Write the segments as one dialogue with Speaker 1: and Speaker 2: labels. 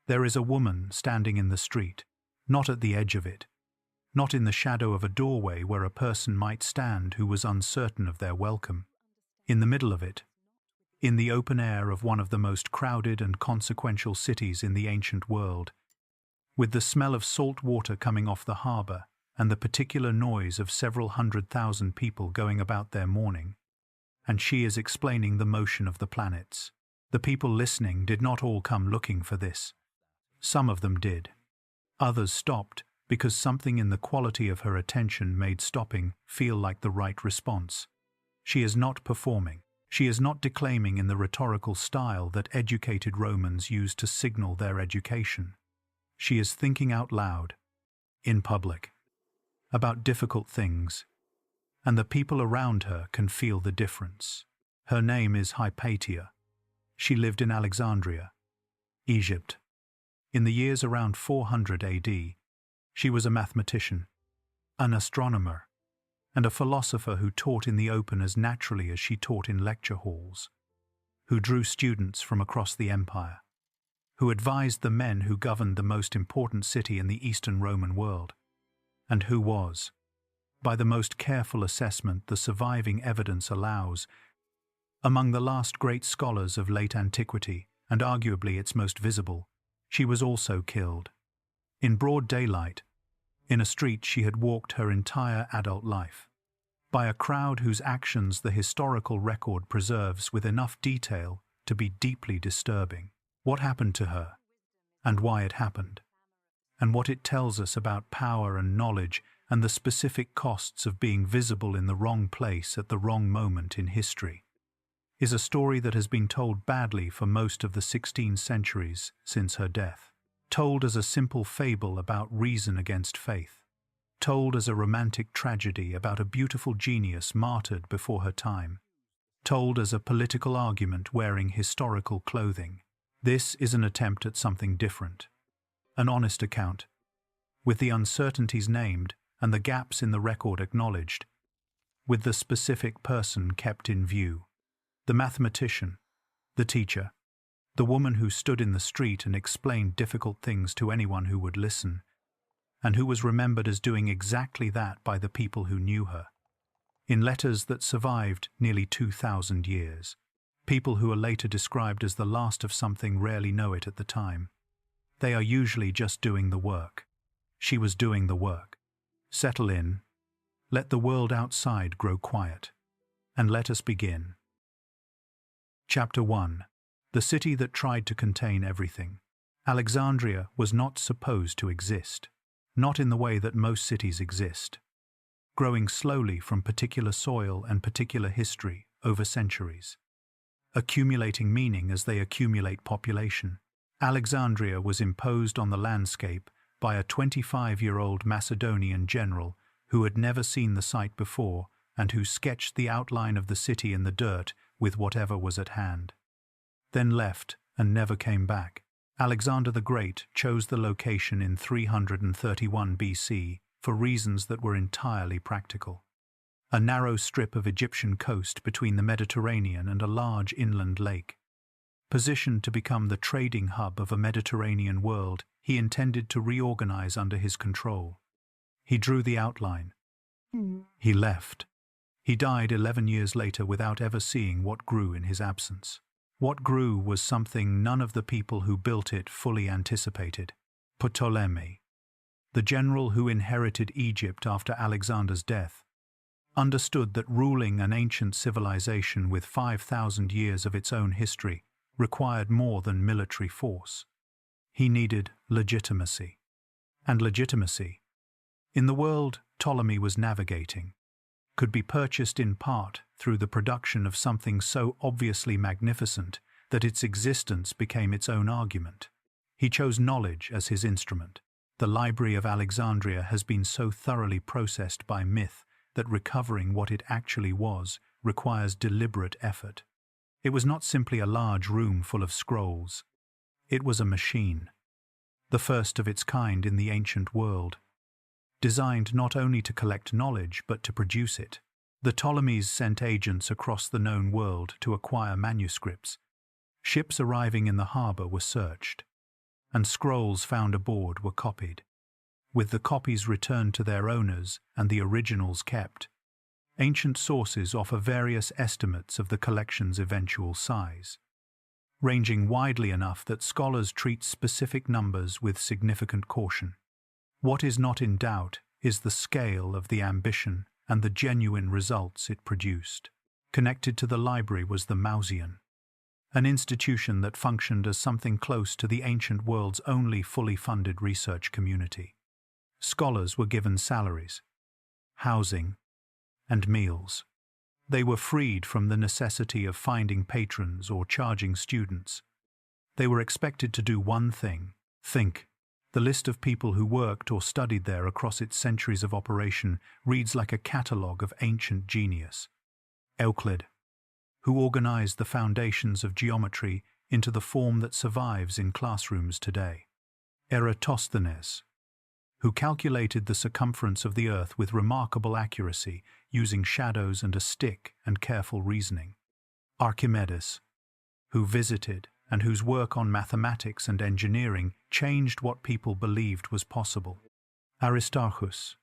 Speaker 1: There is a woman standing in the street, not at the edge of it, not in the shadow of a doorway where a person might stand who was uncertain of their welcome. In the middle of it, in the open air of one of the most crowded and consequential cities in the ancient world, with the smell of salt water coming off the harbour and the particular noise of several 100,000 people going about their mourning, and she is explaining the motion of the planets. The people listening did not all come looking for this. Some of them did. Others stopped because something in the quality of her attention made stopping feel like the right response. She is not performing. She is not declaiming in the rhetorical style that educated Romans used to signal their education. She is thinking out loud, in public, about difficult things, and the people around her can feel the difference. Her name is Hypatia. She lived in Alexandria, Egypt. In the years around 400 AD, she was a mathematician, an astronomer, and a philosopher who taught in the open as naturally as she taught in lecture halls, who drew students from across the empire, who advised the men who governed the most important city in the Eastern Roman world, and who was, by the most careful assessment the surviving evidence allows, among the last great scholars of late antiquity, and arguably its most visible. She was also killed, in broad daylight, in a street she had walked her entire adult life, by a crowd whose actions the historical record preserves with enough detail to be deeply disturbing. What happened to her, and why it happened, and what it tells us about power and knowledge and the specific costs of being visible in the wrong place at the wrong moment in history, is a story that has been told badly for most of the 16 centuries since her death. Told as a simple fable about reason against faith. Told as a romantic tragedy about a beautiful genius martyred before her time. Told as a political argument wearing historical clothing. This is an attempt at something different. An honest account, with the uncertainties named and the gaps in the record acknowledged, with the specific person kept in view. The mathematician, the teacher, the woman who stood in the street and explained difficult things to anyone who would listen, and who was remembered as doing exactly that by the people who knew her, in letters that survived nearly 2,000 years. People who are later described as the last of something rarely know it at the time. They are usually just doing the work. She was doing the work. Settle in, let the world outside grow quiet, and let us begin. Chapter 1. The city that tried to contain everything. Alexandria was not supposed to exist, not in the way that most cities exist, growing slowly from particular soil and particular history over centuries, accumulating meaning as they accumulate population. Alexandria was imposed on the landscape by a 25-year-old Macedonian general who had never seen the site before and who sketched the outline of the city in the dirt with whatever was at hand, then left and never came back. Alexander the Great chose the location in 331 BC for reasons that were entirely practical. A narrow strip of Egyptian coast between the Mediterranean and a large inland lake. Positioned to become the trading hub of a Mediterranean world, he intended to reorganize under his control. He drew the outline. He left. He died 11 years later without ever seeing what grew in his absence. What grew was something none of the people who built it fully anticipated. Ptolemy, the general who inherited Egypt after Alexander's death, understood that ruling an ancient civilization with 5,000 years of its own history required more than military force. He needed legitimacy. And legitimacy, in the world Ptolemy was navigating, could be purchased in part through the production of something so obviously magnificent that its existence became its own argument. He chose knowledge as his instrument. The Library of Alexandria has been so thoroughly processed by myth that recovering what it actually was requires deliberate effort. It was not simply a large room full of scrolls. It was a machine, the first of its kind in the ancient world, designed not only to collect knowledge but to produce it. The Ptolemies sent agents across the known world to acquire manuscripts. Ships arriving in the harbor were searched. and scrolls found aboard were copied, with the copies returned to their owners and the originals kept. Ancient sources offer various estimates of the collection's eventual size, ranging widely enough that scholars treat specific numbers with significant caution. What is not in doubt is the scale of the ambition and the genuine results it produced. Connected to the library was the Mauseon, an institution that functioned as something close to the ancient world's only fully funded research community. Scholars were given salaries, housing, and meals. They were freed from the necessity of finding patrons or charging students. They were expected to do one thing: think. The list of people who worked or studied there across its centuries of operation reads like a catalogue of ancient genius. Euclid, who organized the foundations of geometry into the form that survives in classrooms today. Eratosthenes, who calculated the circumference of the Earth with remarkable accuracy, using shadows and a stick and careful reasoning. Archimedes, who visited and whose work on mathematics and engineering changed what people believed was possible. Aristarchus,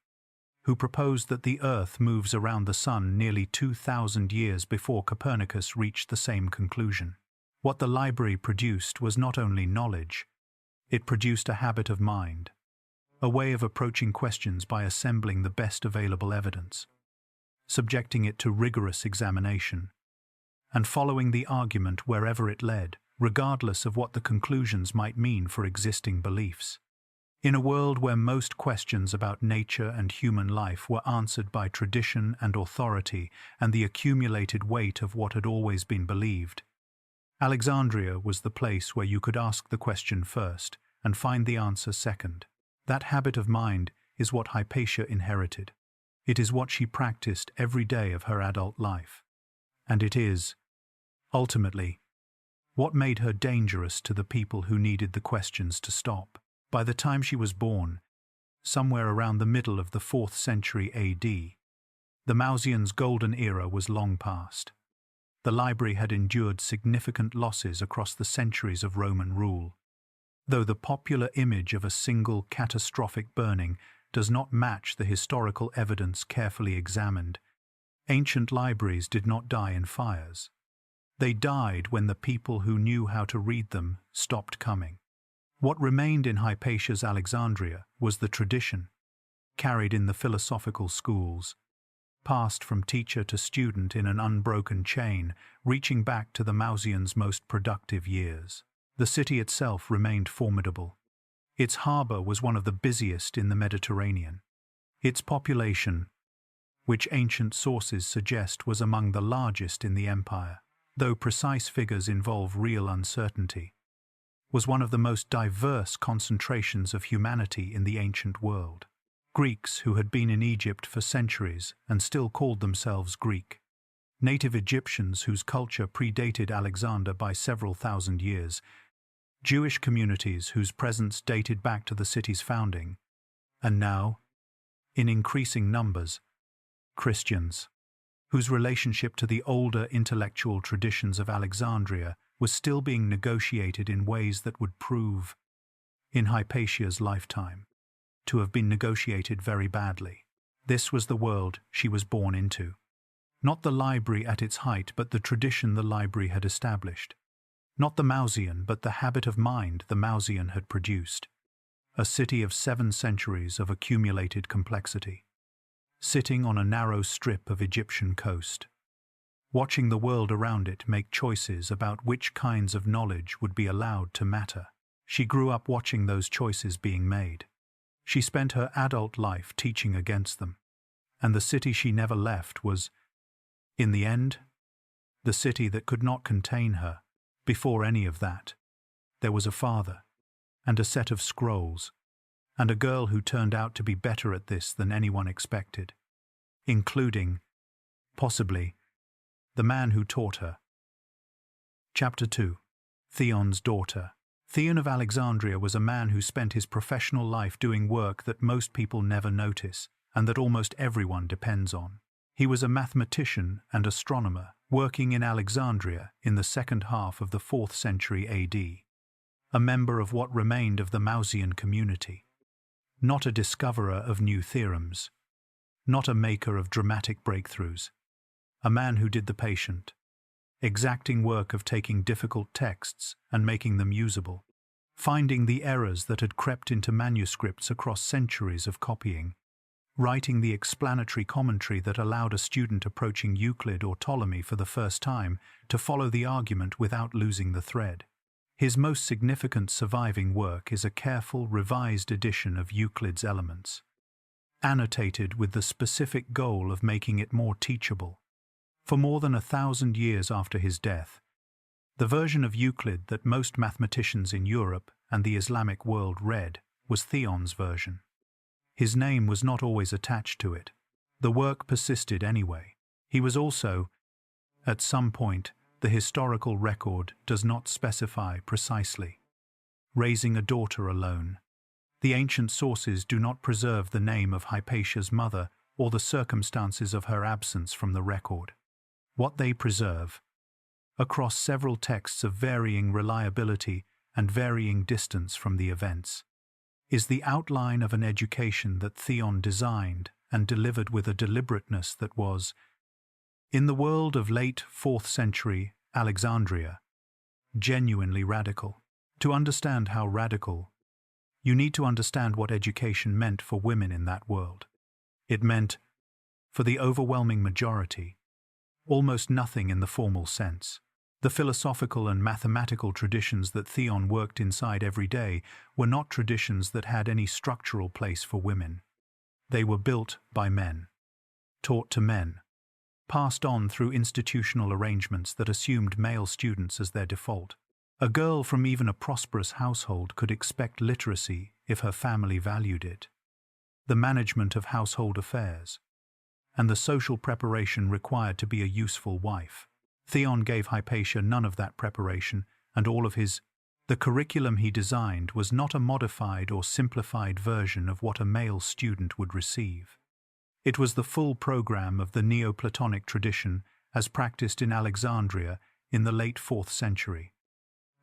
Speaker 1: who proposed that the Earth moves around the Sun nearly 2,000 years before Copernicus reached the same conclusion. What the library produced was not only knowledge, it produced a habit of mind, a way of approaching questions by assembling the best available evidence, subjecting it to rigorous examination, and following the argument wherever it led, regardless of what the conclusions might mean for existing beliefs. In a world where most questions about nature and human life were answered by tradition and authority and the accumulated weight of what had always been believed, Alexandria was the place where you could ask the question first and find the answer second. That habit of mind is what Hypatia inherited. It is what she practiced every day of her adult life. And it is, ultimately, what made her dangerous to the people who needed the questions to stop. By the time she was born, somewhere around the middle of the 4th century AD, the Mauseon's golden era was long past. The library had endured significant losses across the centuries of Roman rule. Though the popular image of a single catastrophic burning does not match the historical evidence carefully examined, ancient libraries did not die in fires. They died when the people who knew how to read them stopped coming. What remained in Hypatia's Alexandria was the tradition, carried in the philosophical schools, passed from teacher to student in an unbroken chain, reaching back to the Mauseon's most productive years. The city itself remained formidable. Its harbour was one of the busiest in the Mediterranean. Its population, which ancient sources suggest was among the largest in the empire, though precise figures involve real uncertainty, was one of the most diverse concentrations of humanity in the ancient world. Greeks who had been in Egypt for centuries and still called themselves Greek, native Egyptians whose culture predated Alexander by several thousand years, Jewish communities whose presence dated back to the city's founding, and now, in increasing numbers, Christians, whose relationship to the older intellectual traditions of Alexandria was still being negotiated in ways that would prove, in Hypatia's lifetime, to have been negotiated very badly. This was the world she was born into. Not the library at its height, but the tradition the library had established. Not the Mauseon, but the habit of mind the Mauseon had produced. A city of 7 centuries of accumulated complexity, sitting on a narrow strip of Egyptian coast, watching the world around it make choices about which kinds of knowledge would be allowed to matter. She grew up watching those choices being made. She spent her adult life teaching against them, and the city she never left was, in the end, the city that could not contain her. Before any of that, there was a father, and a set of scrolls, and a girl who turned out to be better at this than anyone expected, including, possibly, the man who taught her. Chapter 2. Theon's daughter. Theon of Alexandria was a man who spent his professional life doing work that most people never notice, and that almost everyone depends on. He was a mathematician and astronomer, working in Alexandria in the second half of the 4th century AD. a member of what remained of the Mausian community. Not a discoverer of new theorems, not a maker of dramatic breakthroughs, a man who did the patient, exacting work of taking difficult texts and making them usable, finding the errors that had crept into manuscripts across centuries of copying, writing the explanatory commentary that allowed a student approaching Euclid or Ptolemy for the first time to follow the argument without losing the thread. His most significant surviving work is a careful, revised edition of Euclid's Elements, annotated with the specific goal of making it more teachable. For more than 1,000 years after his death, the version of Euclid that most mathematicians in Europe and the Islamic world read was Theon's version. His name was not always attached to it. The work persisted anyway. He was also, at some point, the historical record does not specify precisely, raising a daughter alone. The ancient sources do not preserve the name of Hypatia's mother or the circumstances of her absence from the record. What they preserve, across several texts of varying reliability and varying distance from the events, is the outline of an education that Theon designed and delivered with a deliberateness that was, in the world of late 4th century Alexandria, genuinely radical. To understand how radical, you need to understand what education meant for women in that world. It meant, for the overwhelming majority, almost nothing in the formal sense. The philosophical and mathematical traditions that Theon worked inside every day were not traditions that had any structural place for women. They were built by men, taught to men, passed on through institutional arrangements that assumed male students as their default. A girl from even a prosperous household could expect literacy if her family valued it, the management of household affairs, and the social preparation required to be a useful wife. Theon gave Hypatia none of that preparation, and all of the curriculum he designed was not a modified or simplified version of what a male student would receive. It was the full program of the Neoplatonic tradition as practiced in Alexandria in the late 4th century,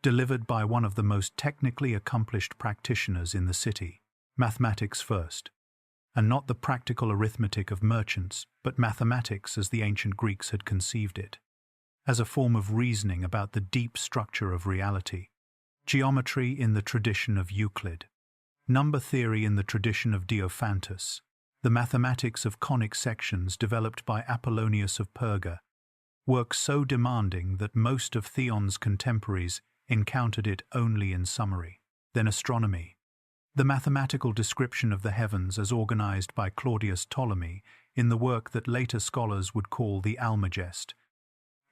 Speaker 1: delivered by one of the most technically accomplished practitioners in the city. Mathematics first, and not the practical arithmetic of merchants, but mathematics as the ancient Greeks had conceived it, as a form of reasoning about the deep structure of reality. Geometry in the tradition of Euclid, number theory in the tradition of Diophantus, the mathematics of conic sections developed by Apollonius of Perga, work so demanding that most of Theon's contemporaries encountered it only in summary. Then astronomy, the mathematical description of the heavens as organized by Claudius Ptolemy in the work that later scholars would call the Almagest,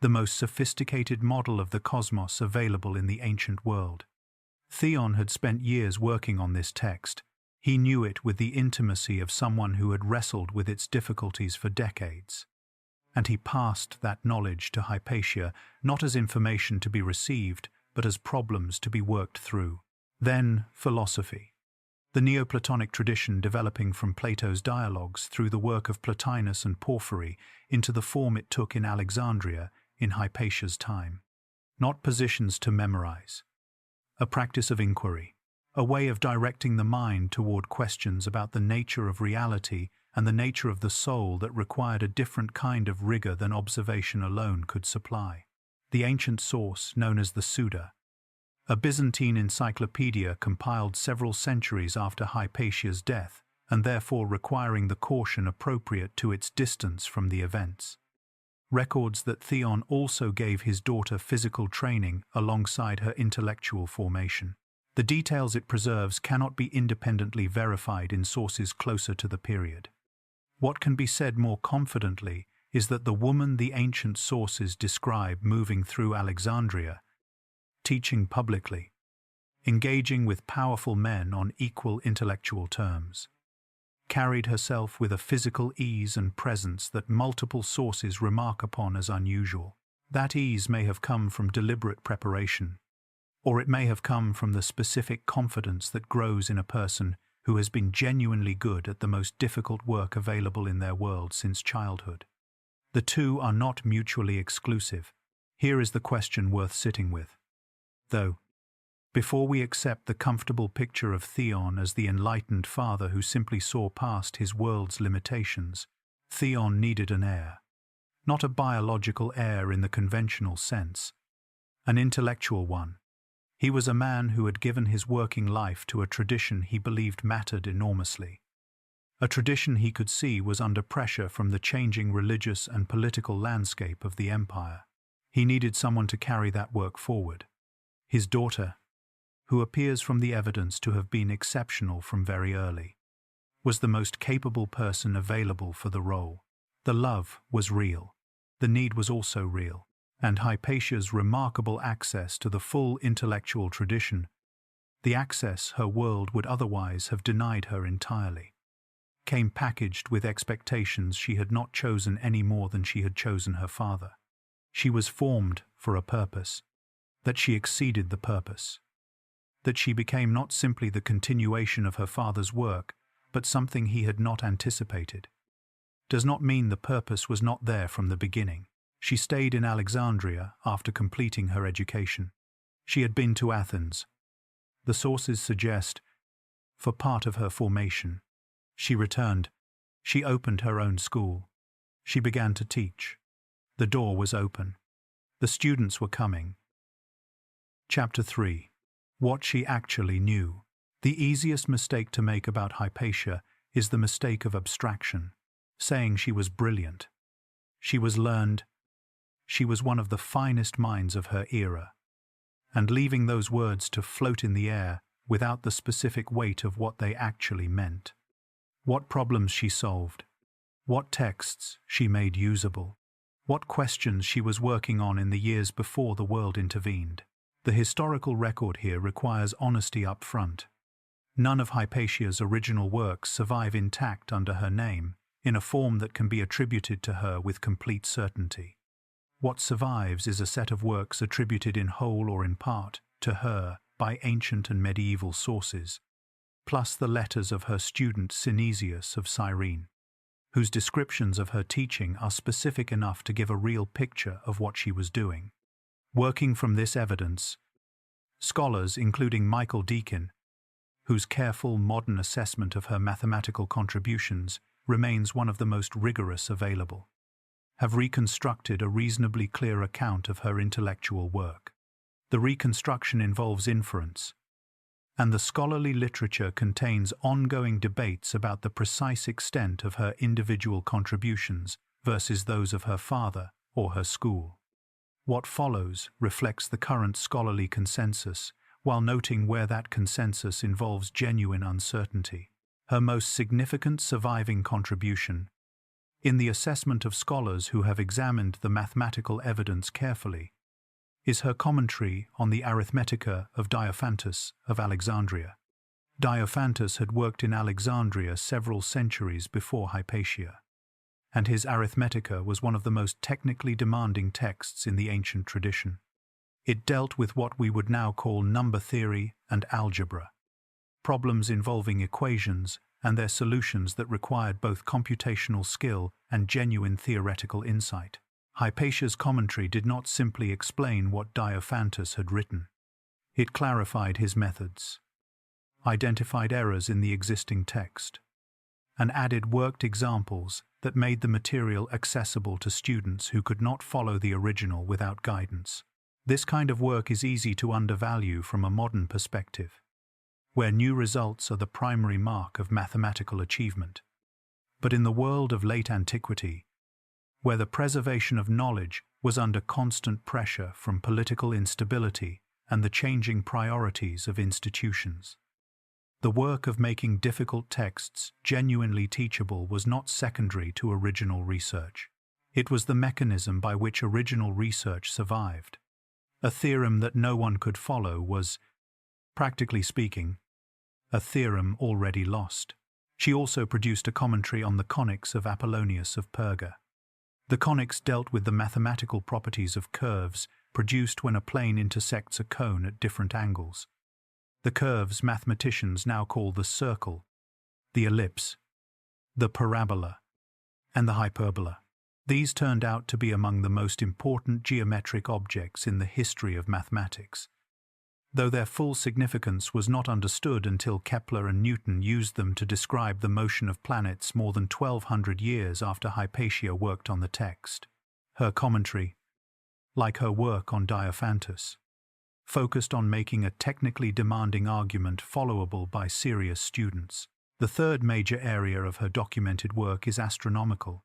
Speaker 1: the most sophisticated model of the cosmos available in the ancient world. Theon had spent years working on this text. He knew it with the intimacy of someone who had wrestled with its difficulties for decades. And he passed that knowledge to Hypatia, not as information to be received, but as problems to be worked through. Then, philosophy. The Neoplatonic tradition developing from Plato's dialogues through the work of Plotinus and Porphyry into the form it took in Alexandria in Hypatia's time. Not positions to memorize. A practice of inquiry. A way of directing the mind toward questions about the nature of reality and the nature of the soul that required a different kind of rigor than observation alone could supply. The ancient source, known as the Suda, a Byzantine encyclopedia compiled several centuries after Hypatia's death, and therefore requiring the caution appropriate to its distance from the events. Records that Theon also gave his daughter physical training alongside her intellectual formation. The details it preserves cannot be independently verified in sources closer to the period. What can be said more confidently is that the woman the ancient sources describe moving through Alexandria, teaching publicly, engaging with powerful men on equal intellectual terms, carried herself with a physical ease and presence that multiple sources remark upon as unusual. That ease may have come from deliberate preparation, or it may have come from the specific confidence that grows in a person who has been genuinely good at the most difficult work available in their world since childhood. The two are not mutually exclusive. Here is the question worth sitting with, though. Before we accept the comfortable picture of Theon as the enlightened father who simply saw past his world's limitations, Theon needed an heir. Not a biological heir in the conventional sense, an intellectual one. He was a man who had given his working life to a tradition he believed mattered enormously. A tradition he could see was under pressure from the changing religious and political landscape of the empire. He needed someone to carry that work forward. His daughter, who appears from the evidence to have been exceptional from very early, was the most capable person available for the role. The love was real. The need was also real, and Hypatia's remarkable access to the full intellectual tradition, the access her world would otherwise have denied her entirely, came packaged with expectations she had not chosen any more than she had chosen her father. She was formed for a purpose, that she exceeded the purpose, that she became not simply the continuation of her father's work, but something he had not anticipated. Does not mean the purpose was not there from the beginning. She stayed in Alexandria after completing her education. She had been to Athens. The sources suggest, for part of her formation. She returned. She opened her own school. She began to teach. The door was open. The students were coming. Chapter 3. What she actually knew. The easiest mistake to make about Hypatia is the mistake of abstraction, saying she was brilliant. She was learned. She was one of the finest minds of her era, and leaving those words to float in the air without the specific weight of what they actually meant. What problems she solved, what texts she made usable, what questions she was working on in the years before the world intervened. The historical record here requires honesty up front. None of Hypatia's original works survive intact under her name, in a form that can be attributed to her with complete certainty. What survives is a set of works attributed in whole or in part to her by ancient and medieval sources, plus the letters of her student Synesius of Cyrene, whose descriptions of her teaching are specific enough to give a real picture of what she was doing. Working from this evidence, scholars, including Michael Deakin, whose careful modern assessment of her mathematical contributions remains one of the most rigorous available, have reconstructed a reasonably clear account of her intellectual work. The reconstruction involves inference, and the scholarly literature contains ongoing debates about the precise extent of her individual contributions versus those of her father or her school. What follows reflects the current scholarly consensus, while noting where that consensus involves genuine uncertainty. Her most significant surviving contribution, in the assessment of scholars who have examined the mathematical evidence carefully, is her commentary on the Arithmetica of Diophantus of Alexandria. Diophantus had worked in Alexandria several centuries before Hypatia, and his Arithmetica was one of the most technically demanding texts in the ancient tradition. It dealt with what we would now call number theory and algebra, problems involving equations and their solutions that required both computational skill and genuine theoretical insight. Hypatia's commentary did not simply explain what Diophantus had written. It clarified his methods, identified errors in the existing text, and added worked examples that made the material accessible to students who could not follow the original without guidance. This kind of work is easy to undervalue from a modern perspective, where new results are the primary mark of mathematical achievement. But in the world of late antiquity, where the preservation of knowledge was under constant pressure from political instability and the changing priorities of institutions, the work of making difficult texts genuinely teachable was not secondary to original research. It was the mechanism by which original research survived. A theorem that no one could follow was, practically speaking, a theorem already lost. She also produced a commentary on the conics of Apollonius of Perga. The conics dealt with the mathematical properties of curves produced when a plane intersects a cone at different angles. The curves mathematicians now call the circle, the ellipse, the parabola, and the hyperbola. These turned out to be among the most important geometric objects in the history of mathematics. though their full significance was not understood until Kepler and Newton used them to describe the motion of planets more than 1200 years after Hypatia worked on the text. Her commentary, like her work on Diophantus, focused on making a technically demanding argument followable by serious students. The third major area of her documented work is astronomical.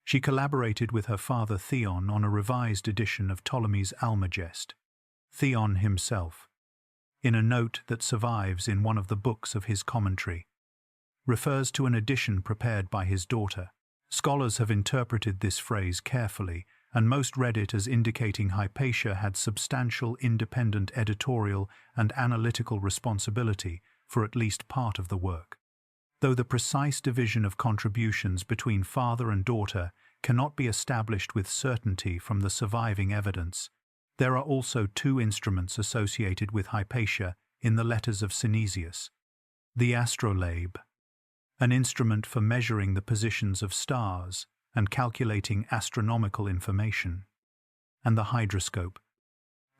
Speaker 1: She collaborated with her father Theon on a revised edition of Ptolemy's Almagest. Theon himself, in a note that survives in one of the books of his commentary, refers to an edition prepared by his daughter. Scholars have interpreted this phrase carefully, and most read it as indicating Hypatia had substantial independent editorial and analytical responsibility for at least part of the work. Though the precise division of contributions between father and daughter cannot be established with certainty from the surviving evidence, there are also two instruments associated with Hypatia in the letters of Synesius: the astrolabe, an instrument for measuring the positions of stars and calculating astronomical information, and the hydroscope,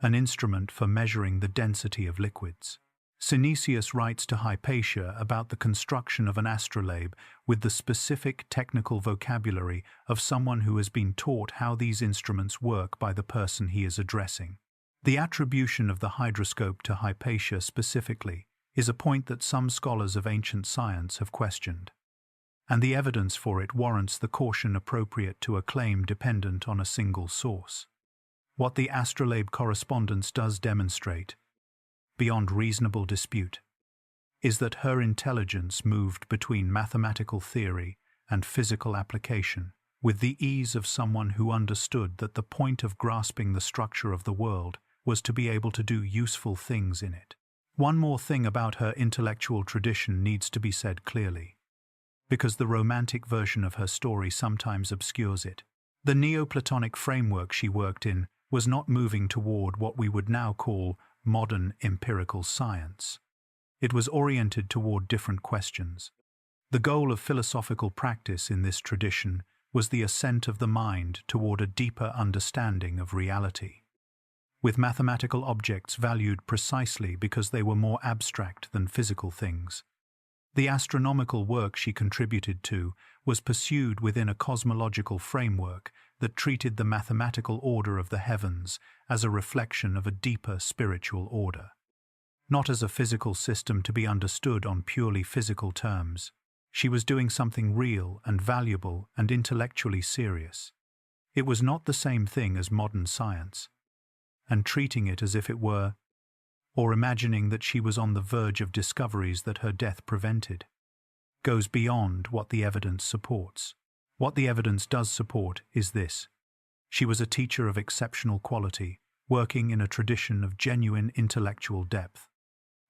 Speaker 1: an instrument for measuring the density of liquids. Synesius writes to Hypatia about the construction of an astrolabe with the specific technical vocabulary of someone who has been taught how these instruments work by the person he is addressing. The attribution of the hydroscope to Hypatia specifically is a point that some scholars of ancient science have questioned, and the evidence for it warrants the caution appropriate to a claim dependent on a single source. What the astrolabe correspondence does demonstrate, beyond reasonable dispute, is that her intelligence moved between mathematical theory and physical application with the ease of someone who understood that the point of grasping the structure of the world was to be able to do useful things in it. One more thing about her intellectual tradition needs to be said clearly, because the romantic version of her story sometimes obscures it. The Neoplatonic framework she worked in was not moving toward what we would now call modern empirical science. It was oriented toward different questions. The goal of philosophical practice in this tradition was the ascent of the mind toward a deeper understanding of reality, with mathematical objects valued precisely because they were more abstract than physical things. The astronomical work she contributed to was pursued within a cosmological framework that treated the mathematical order of the heavens as a reflection of a deeper spiritual order, not as a physical system to be understood on purely physical terms. She was doing something real and valuable and intellectually serious. It was not the same thing as modern science, and treating it as if it were, or imagining that she was on the verge of discoveries that her death prevented, goes beyond what the evidence supports. What the evidence does support is this: she was a teacher of exceptional quality, working in a tradition of genuine intellectual depth,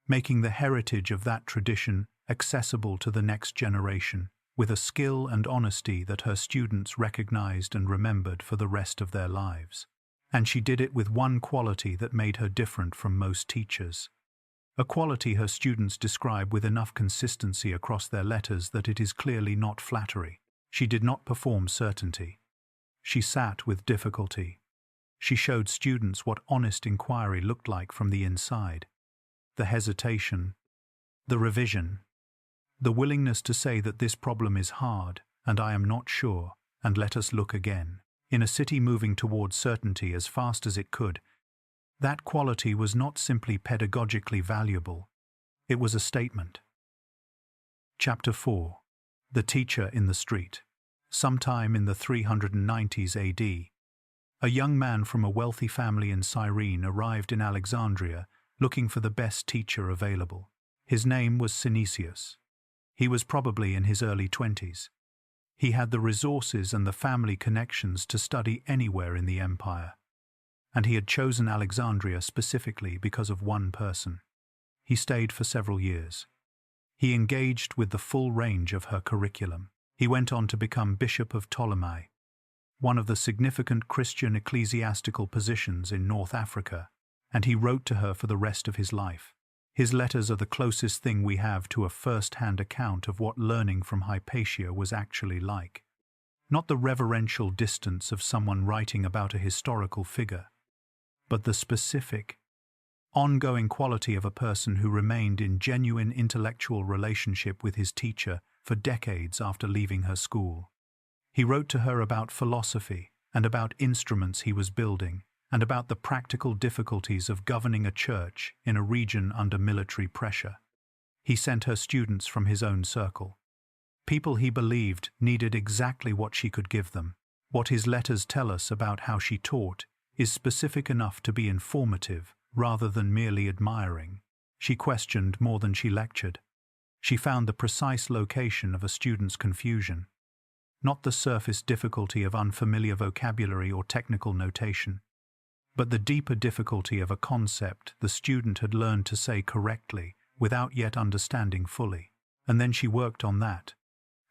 Speaker 1: making the heritage of that tradition accessible to the next generation with a skill and honesty that her students recognized and remembered for the rest of their lives. And she did it with one quality that made her different from most teachers, a quality her students describe with enough consistency across their letters that it is clearly not flattery. She did not perform certainty. She sat with difficulty. She showed students what honest inquiry looked like from the inside. The hesitation, the revision, the willingness to say that this problem is hard, and I am not sure, and let us look again. In a city moving towards certainty as fast as it could, that quality was not simply pedagogically valuable, it was a statement. Chapter 4. The Teacher in the Street. Sometime in the 390s AD, a young man from a wealthy family in Cyrene arrived in Alexandria looking for the best teacher available. His name was Synesius. He was probably in his early 20s. He had the resources and the family connections to study anywhere in the empire, and he had chosen Alexandria specifically because of one person. He stayed for several years. He engaged with the full range of her curriculum. He went on to become Bishop of Ptolemy, one of the significant Christian ecclesiastical positions in North Africa, and he wrote to her for the rest of his life. His letters are the closest thing we have to a first-hand account of what learning from Hypatia was actually like. Not the reverential distance of someone writing about a historical figure, but the specific, ongoing quality of a person who remained in genuine intellectual relationship with his teacher for decades after leaving her school. He wrote to her about philosophy and about instruments he was building, and about the practical difficulties of governing a church in a region under military pressure. He sent her students from his own circle, people he believed needed exactly what she could give them. What his letters tell us about how she taught is specific enough to be informative rather than merely admiring. She questioned more than she lectured. She found the precise location of a student's confusion, not the surface difficulty of unfamiliar vocabulary or technical notation, but the deeper difficulty of a concept the student had learned to say correctly without yet understanding fully. And then she worked on that,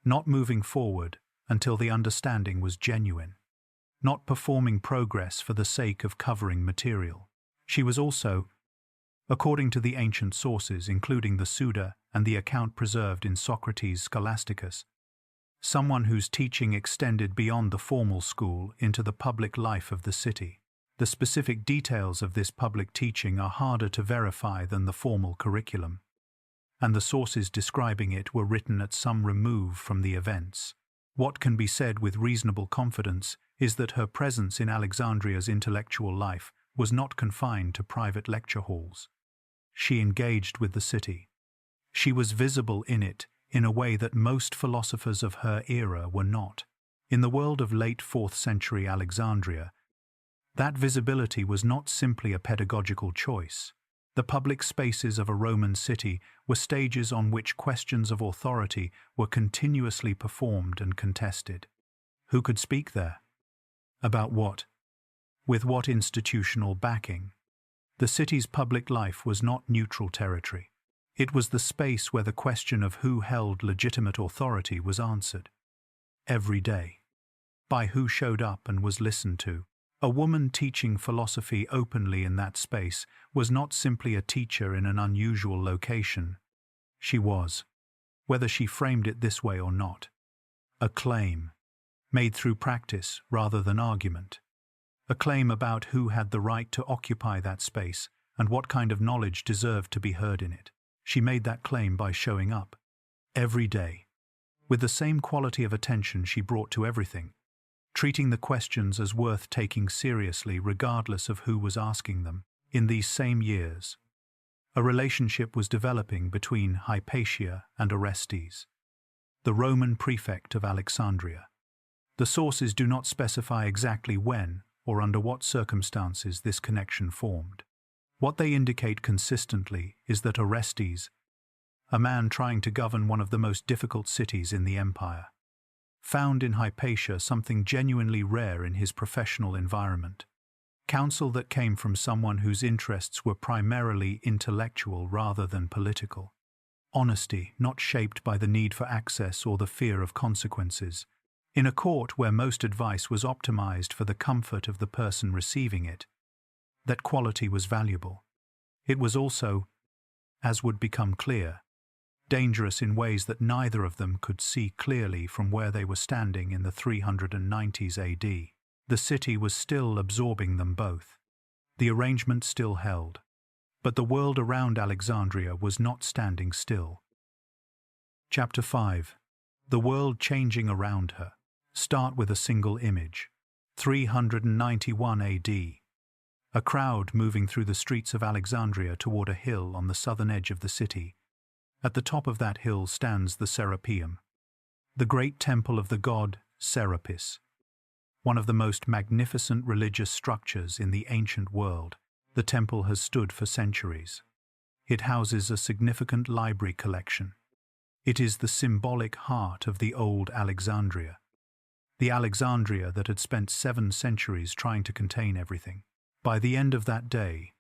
Speaker 1: not moving forward until the understanding was genuine, not performing progress for the sake of covering material. She was also, according to the ancient sources including the Suda and the account preserved in Socrates Scholasticus, someone whose teaching extended beyond the formal school into the public life of the city. The specific details of this public teaching are harder to verify than the formal curriculum, and the sources describing it were written at some remove from the events. What can be said with reasonable confidence is that her presence in Alexandria's intellectual life was not confined to private lecture halls. She engaged with the city. She was visible in it in a way that most philosophers of her era were not. In the world of late 4th century Alexandria, that visibility was not simply a pedagogical choice. The public spaces of a Roman city were stages on which questions of authority were continuously performed and contested. Who could speak there? About what? With what institutional backing? The city's public life was not neutral territory. It was the space where the question of who held legitimate authority was answered. Every day. By who showed up and was listened to. A woman teaching philosophy openly in that space was not simply a teacher in an unusual location. She was, whether she framed it this way or not, a claim, made through practice rather than argument. A claim about who had the right to occupy that space and what kind of knowledge deserved to be heard in it. She made that claim by showing up, every day, with the same quality of attention she brought to everything, treating the questions as worth taking seriously regardless of who was asking them. In these same years, a relationship was developing between Hypatia and Orestes, the Roman prefect of Alexandria. The sources do not specify exactly when or under what circumstances this connection formed. What they indicate consistently is that Orestes, a man trying to govern one of the most difficult cities in the empire, found in Hypatia something genuinely rare in his professional environment, counsel that came from someone whose interests were primarily intellectual rather than political, honesty not shaped by the need for access or the fear of consequences, in a court where most advice was optimized for the comfort of the person receiving it. That quality was valuable. It was also, as would become clear, dangerous in ways that neither of them could see clearly from where they were standing in the 390s AD. The city was still absorbing them both. The arrangement still held. But the world around Alexandria was not standing still. Chapter 5. The world changing around her. Start with a single image. 391 AD. A crowd moving through the streets of Alexandria toward a hill on the southern edge of the city. At the top of that hill stands the Serapeum, the great temple of the god Serapis, one of the most magnificent religious structures in the ancient world. The temple has stood for centuries. It houses a significant library collection. It is the symbolic heart of the old Alexandria, the Alexandria that had spent 7 centuries trying to contain everything. By the end of that day,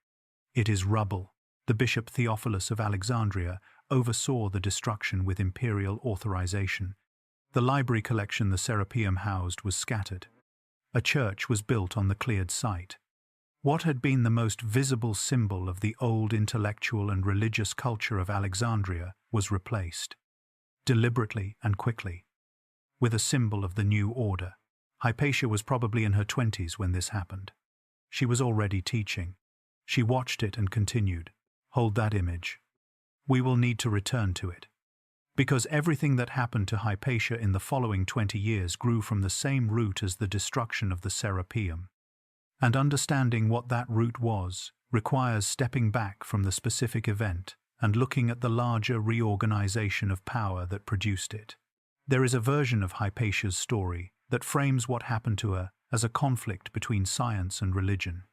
Speaker 1: it is rubble. The Bishop Theophilus of Alexandria oversaw the destruction with imperial authorization. The library collection the Serapeum housed was scattered. A church was built on the cleared site. What had been the most visible symbol of the old intellectual and religious culture of Alexandria was replaced, deliberately and quickly, with a symbol of the new order. Hypatia was probably in her 20s when this happened. She was already teaching. She watched it and continued, "Hold that image. We will need to return to it." Because everything that happened to Hypatia in the following 20 years grew from the same root as the destruction of the Serapeum. And understanding what that root was requires stepping back from the specific event and looking at the larger reorganization of power that produced it. There is a version of Hypatia's story that frames what happened to her as a conflict between science and religion.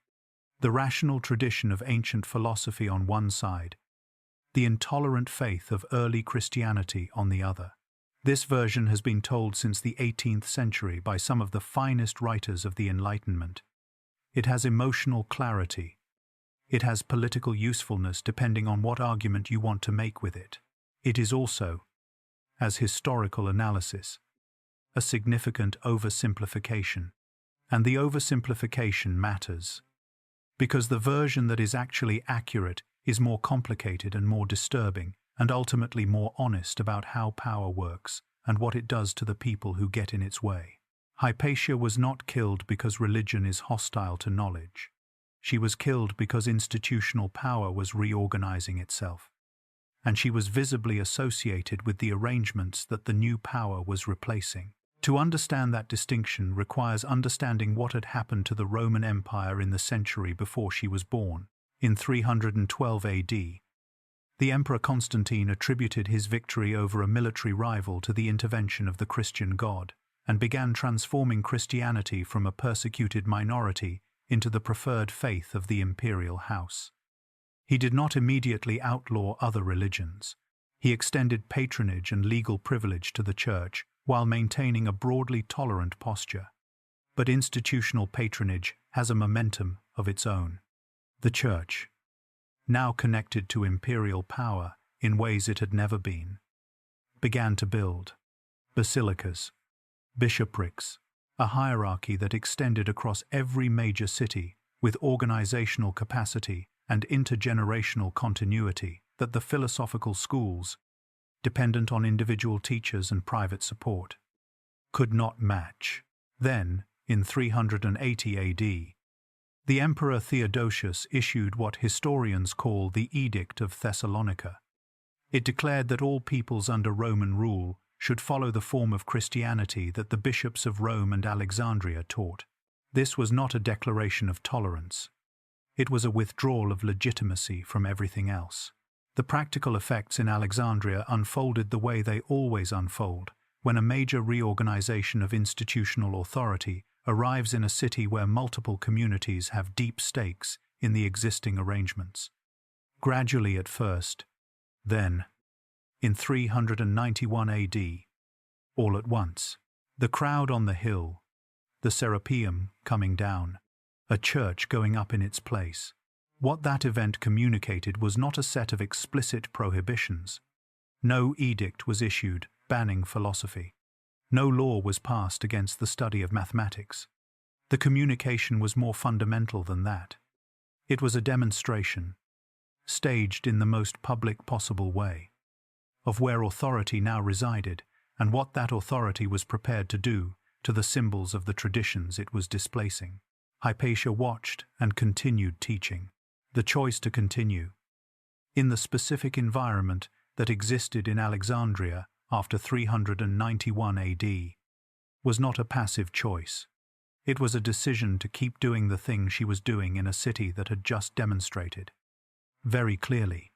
Speaker 1: The rational tradition of ancient philosophy on one side, the intolerant faith of early Christianity on the other. This version has been told since the 18th century by some of the finest writers of the Enlightenment. It has emotional clarity. It has political usefulness depending on what argument you want to make with it. It is also, as historical analysis, a significant oversimplification. And the oversimplification matters, because the version that is actually accurate is more complicated and more disturbing, and ultimately more honest about how power works and what it does to the people who get in its way. Hypatia was not killed because religion is hostile to knowledge. She was killed because institutional power was reorganizing itself, and she was visibly associated with the arrangements that the new power was replacing. To understand that distinction requires understanding what had happened to the Roman Empire in the century before she was born. In 312 AD, the Emperor Constantine attributed his victory over a military rival to the intervention of the Christian God, and began transforming Christianity from a persecuted minority into the preferred faith of the imperial house. He did not immediately outlaw other religions. He extended patronage and legal privilege to the Church while maintaining a broadly tolerant posture. But institutional patronage has a momentum of its own. The Church, now connected to imperial power in ways it had never been, began to build basilicas, bishoprics, a hierarchy that extended across every major city with organizational capacity and intergenerational continuity that the philosophical schools, dependent on individual teachers and private support, could not match. Then, in 380 AD, the Emperor Theodosius issued what historians call the Edict of Thessalonica. It declared that all peoples under Roman rule should follow the form of Christianity that the bishops of Rome and Alexandria taught. This was not a declaration of tolerance. It was a withdrawal of legitimacy from everything else. The practical effects in Alexandria unfolded the way they always unfold when a major reorganization of institutional authority arrives in a city where multiple communities have deep stakes in the existing arrangements. Gradually at first, then, in 391 AD, all at once, the crowd on the hill, the Serapeum coming down, a church going up in its place. What that event communicated was not a set of explicit prohibitions. No edict was issued banning philosophy. No law was passed against the study of mathematics. The communication was more fundamental than that. It was a demonstration, staged in the most public possible way, of where authority now resided and what that authority was prepared to do to the symbols of the traditions it was displacing. Hypatia watched and continued teaching. The choice to continue, in the specific environment that existed in Alexandria after 391 AD, was not a passive choice. It was a decision to keep doing the thing she was doing in a city that had just demonstrated, very clearly,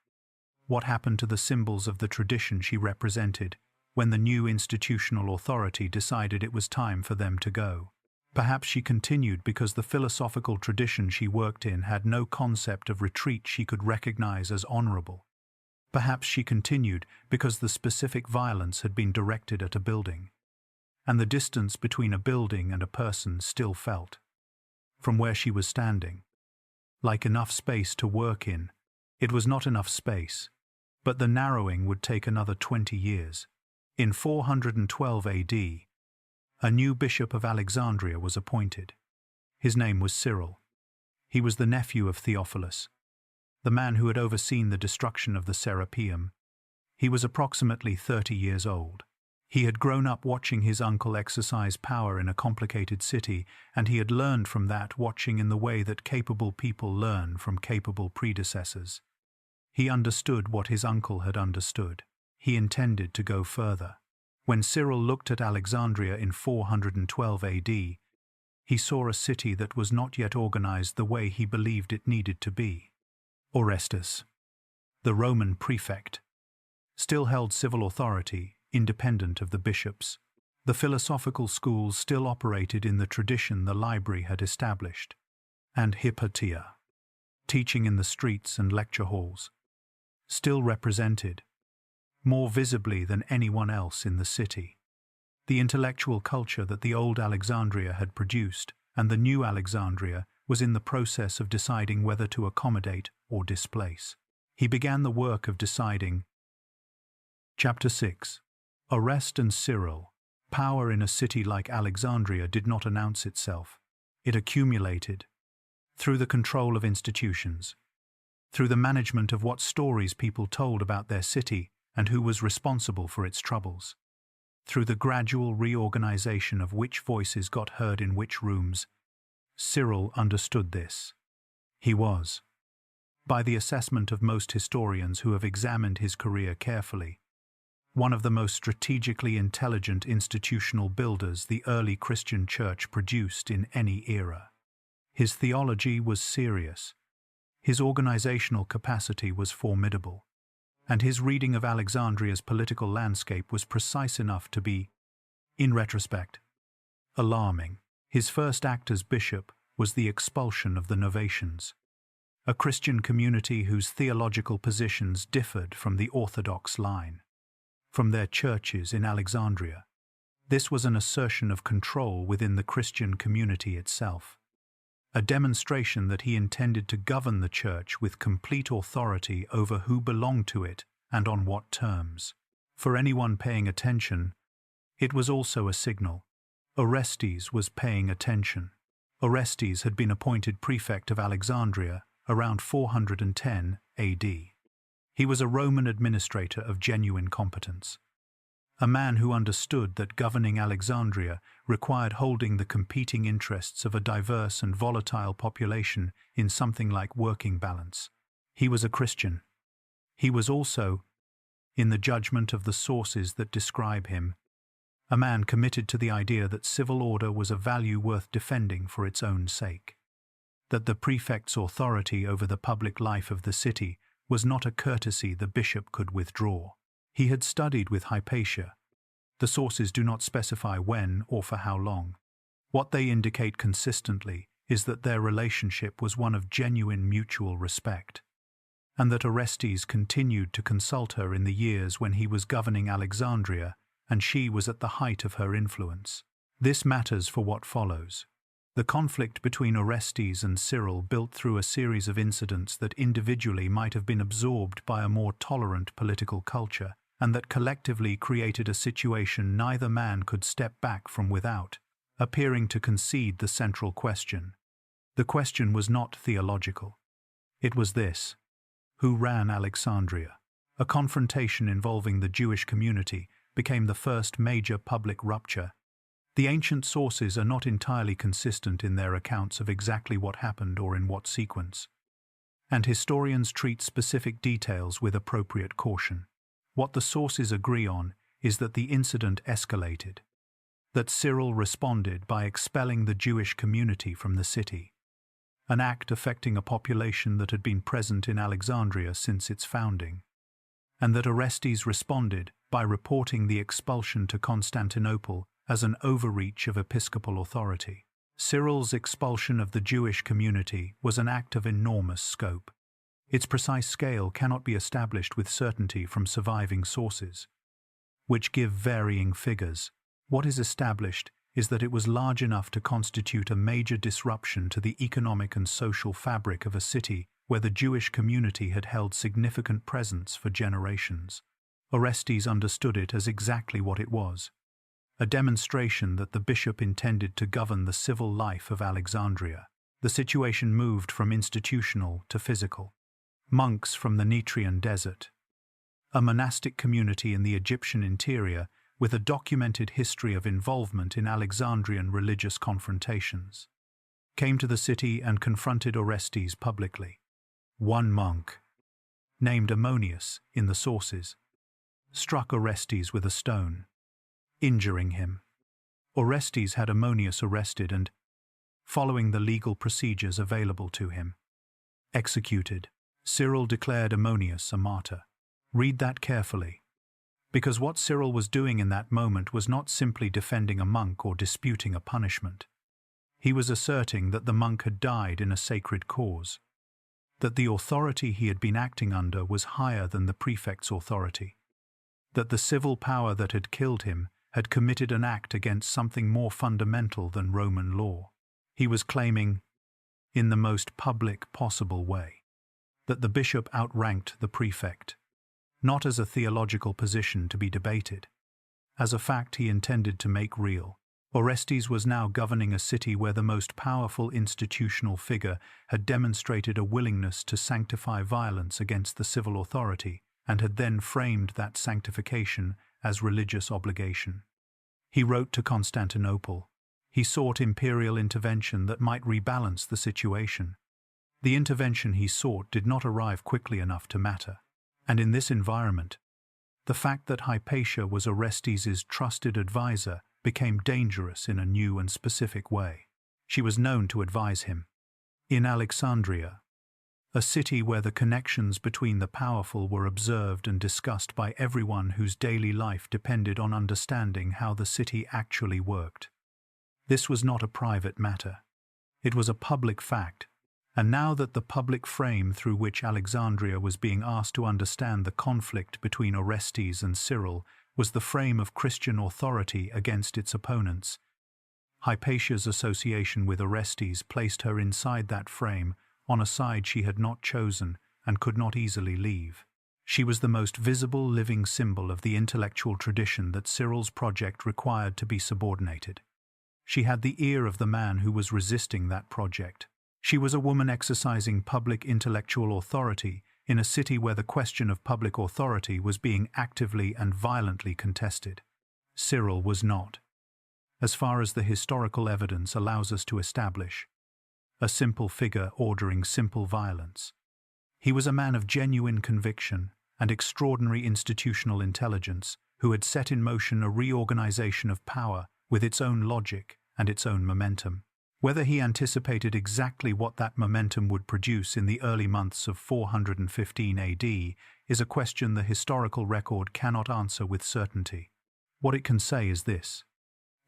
Speaker 1: what happened to the symbols of the tradition she represented when the new institutional authority decided it was time for them to go. Perhaps she continued because the philosophical tradition she worked in had no concept of retreat she could recognize as honorable. Perhaps she continued because the specific violence had been directed at a building, and the distance between a building and a person still felt, from where she was standing, like enough space to work in. It was not enough space, but the narrowing would take another 20 years. In 412 AD, a new bishop of Alexandria was appointed. His name was Cyril. He was the nephew of Theophilus, the man who had overseen the destruction of the Serapeum. He was approximately 30 years old. He had grown up watching his uncle exercise power in a complicated city, and he had learned from that watching in the way that capable people learn from capable predecessors. He understood what his uncle had understood. He intended to go further. When Cyril looked at Alexandria in 412 AD, he saw a city that was not yet organized the way he believed it needed to be. Orestes, the Roman prefect, still held civil authority, independent of the bishops. The philosophical schools still operated in the tradition the library had established. And Hypatia, teaching in the streets and lecture halls, still represented, more visibly than anyone else in the city, the intellectual culture that the old Alexandria had produced, and the new Alexandria was in the process of deciding whether to accommodate or displace. He began the work of deciding. Chapter 6. Orestes and Cyril. Power in a city like Alexandria did not announce itself. It accumulated, through the control of institutions, through the management of what stories people told about their city and who was responsible for its troubles, through the gradual reorganization of which voices got heard in which rooms. Cyril understood this. He was, by the assessment of most historians who have examined his career carefully, one of the most strategically intelligent institutional builders the early Christian church produced in any era. His theology was serious, his organizational capacity was formidable, and his reading of Alexandria's political landscape was precise enough to be, in retrospect, alarming. His first act as bishop was the expulsion of the Novatians, a Christian community whose theological positions differed from the orthodox line, from their churches in Alexandria. This was an assertion of control within the Christian community itself, a demonstration that he intended to govern the church with complete authority over who belonged to it and on what terms. For anyone paying attention, it was also a signal. Orestes was paying attention. Orestes had been appointed prefect of Alexandria around 410 AD. He was a Roman administrator of genuine competence, a man who understood that governing Alexandria required holding the competing interests of a diverse and volatile population in something like working balance. He was a Christian. He was also, in the judgment of the sources that describe him, a man committed to the idea that civil order was a value worth defending for its own sake, that the prefect's authority over the public life of the city was not a courtesy the bishop could withdraw. He had studied with Hypatia. The sources do not specify when or for how long. What they indicate consistently is that their relationship was one of genuine mutual respect, and that Orestes continued to consult her in the years when he was governing Alexandria and she was at the height of her influence. This matters for what follows. The conflict between Orestes and Cyril built through a series of incidents that individually might have been absorbed by a more tolerant political culture, and that collectively created a situation neither man could step back from without, appearing to concede the central question. The question was not theological. It was this: who ran Alexandria? A confrontation involving the Jewish community became the first major public rupture. The ancient sources are not entirely consistent in their accounts of exactly what happened or in what sequence, and historians treat specific details with appropriate caution. What the sources agree on is that the incident escalated, that Cyril responded by expelling the Jewish community from the city, an act affecting a population that had been present in Alexandria since its founding, and that Orestes responded by reporting the expulsion to Constantinople as an overreach of episcopal authority. Cyril's expulsion of the Jewish community was an act of enormous scope. Its precise scale cannot be established with certainty from surviving sources, which give varying figures. What is established is that it was large enough to constitute a major disruption to the economic and social fabric of a city where the Jewish community had held significant presence for generations. Orestes understood it as exactly what it was: a demonstration that the bishop intended to govern the civil life of Alexandria. The situation moved from institutional to physical. Monks from the Nitrian desert, a monastic community in the Egyptian interior with a documented history of involvement in Alexandrian religious confrontations, came to the city and confronted Orestes publicly. One monk, named Ammonius in the sources, struck Orestes with a stone, injuring him. Orestes had Ammonius arrested and, following the legal procedures available to him, executed. Cyril declared Ammonius a martyr. Read that carefully, because what Cyril was doing in that moment was not simply defending a monk or disputing a punishment. He was asserting that the monk had died in a sacred cause, that the authority he had been acting under was higher than the prefect's authority, that the civil power that had killed him had committed an act against something more fundamental than Roman law. He was claiming, in the most public possible way, that the bishop outranked the prefect, not as a theological position to be debated, as a fact he intended to make real. Orestes was now governing a city where the most powerful institutional figure had demonstrated a willingness to sanctify violence against the civil authority and had then framed that sanctification as religious obligation. He wrote to Constantinople. He sought imperial intervention that might rebalance the situation. The intervention he sought did not arrive quickly enough to matter. And in this environment, the fact that Hypatia was Orestes' trusted advisor became dangerous in a new and specific way. She was known to advise him. In Alexandria, a city where the connections between the powerful were observed and discussed by everyone whose daily life depended on understanding how the city actually worked. This was not a private matter. It was a public fact, and now that the public frame through which Alexandria was being asked to understand the conflict between Orestes and Cyril was the frame of Christian authority against its opponents, Hypatia's association with Orestes placed her inside that frame, on a side she had not chosen and could not easily leave. She was the most visible living symbol of the intellectual tradition that Cyril's project required to be subordinated. She had the ear of the man who was resisting that project. She was a woman exercising public intellectual authority in a city where the question of public authority was being actively and violently contested. Cyril was not, as far as the historical evidence allows us to establish, a simple figure ordering simple violence. He was a man of genuine conviction and extraordinary institutional intelligence who had set in motion a reorganization of power with its own logic and its own momentum. Whether he anticipated exactly what that momentum would produce in the early months of 415 AD is a question the historical record cannot answer with certainty. What it can say is this: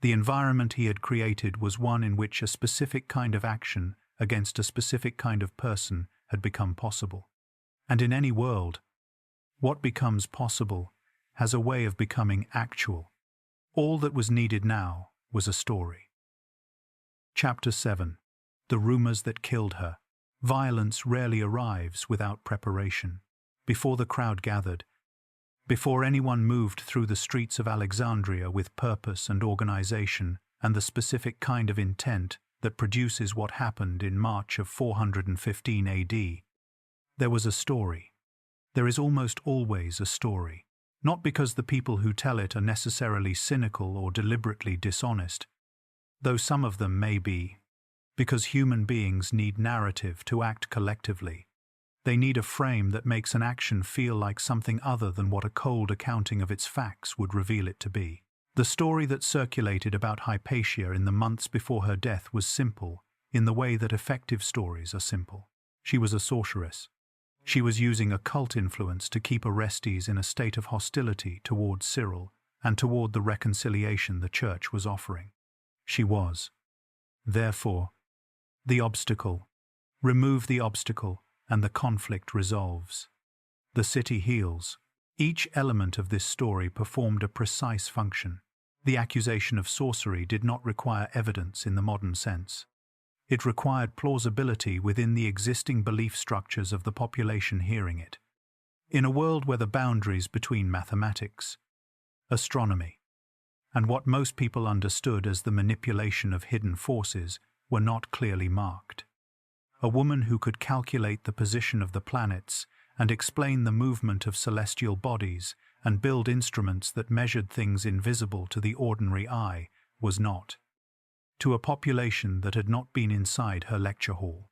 Speaker 1: the environment he had created was one in which a specific kind of action against a specific kind of person had become possible. And in any world, what becomes possible has a way of becoming actual. All that was needed now was a story. Chapter 7. The rumors that killed her. Violence rarely arrives without preparation. Before the crowd gathered, before anyone moved through the streets of Alexandria with purpose and organization and the specific kind of intent that produces what happened in March of 415 AD, there was a story. There is almost always a story. Not because the people who tell it are necessarily cynical or deliberately dishonest, though some of them may be, because human beings need narrative to act collectively. They need a frame that makes an action feel like something other than what a cold accounting of its facts would reveal it to be. The story that circulated about Hypatia in the months before her death was simple, in the way that effective stories are simple. She was a sorceress. She was using occult influence to keep Orestes in a state of hostility toward Cyril and toward the reconciliation the church was offering. She was, therefore, the obstacle. Remove the obstacle, and the conflict resolves. The city heals. Each element of this story performed a precise function. The accusation of sorcery did not require evidence in the modern sense. It required plausibility within the existing belief structures of the population hearing it. In a world where the boundaries between mathematics, astronomy, and what most people understood as the manipulation of hidden forces were not clearly marked. A woman who could calculate the position of the planets and explain the movement of celestial bodies and build instruments that measured things invisible to the ordinary eye, was not. To a population that had not been inside her lecture hall,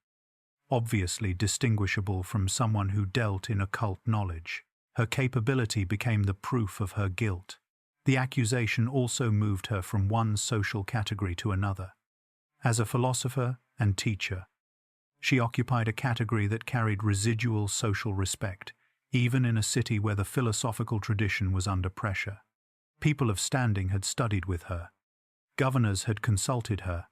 Speaker 1: obviously distinguishable from someone who dealt in occult knowledge, her capability became the proof of her guilt. The accusation also moved her from one social category to another. As a philosopher and teacher, she occupied a category that carried residual social respect, even in a city where the philosophical tradition was under pressure. People of standing had studied with her. Governors had consulted her.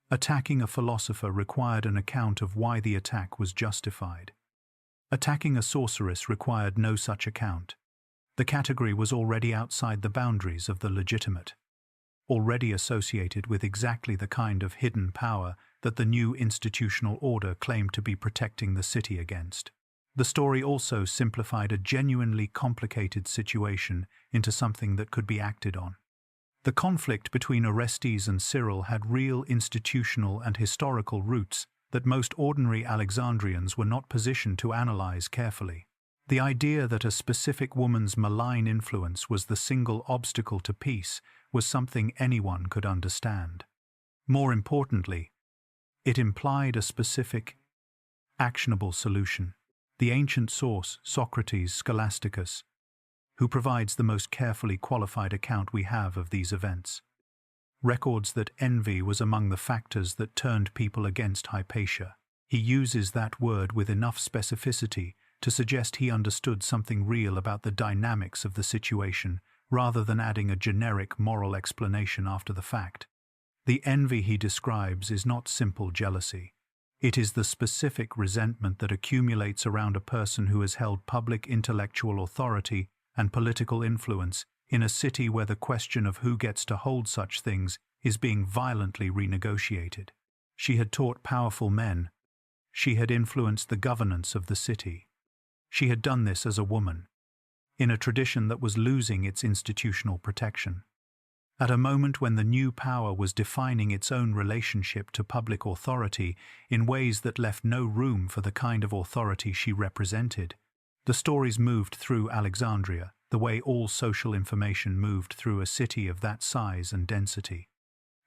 Speaker 1: Attacking a philosopher required an account of why the attack was justified. Attacking a sorceress required no such account. The category was already outside the boundaries of the legitimate, already associated with exactly the kind of hidden power that the new institutional order claimed to be protecting the city against. The story also simplified a genuinely complicated situation into something that could be acted on. The conflict between Orestes and Cyril had real institutional and historical roots that most ordinary Alexandrians were not positioned to analyze carefully. The idea that a specific woman's malign influence was the single obstacle to peace was something anyone could understand. More importantly, it implied a specific, actionable solution. The ancient source, Socrates Scholasticus, who provides the most carefully qualified account we have of these events, records that envy was among the factors that turned people against Hypatia. He uses that word with enough specificity to suggest he understood something real about the dynamics of the situation, rather than adding a generic moral explanation after the fact. The envy he describes is not simple jealousy. It is the specific resentment that accumulates around a person who has held public intellectual authority and political influence in a city where the question of who gets to hold such things is being violently renegotiated. She had taught powerful men. She had influenced the governance of the city. She had done this as a woman, in a tradition that was losing its institutional protection. At a moment when the new power was defining its own relationship to public authority in ways that left no room for the kind of authority she represented, the stories moved through Alexandria the way all social information moved through a city of that size and density.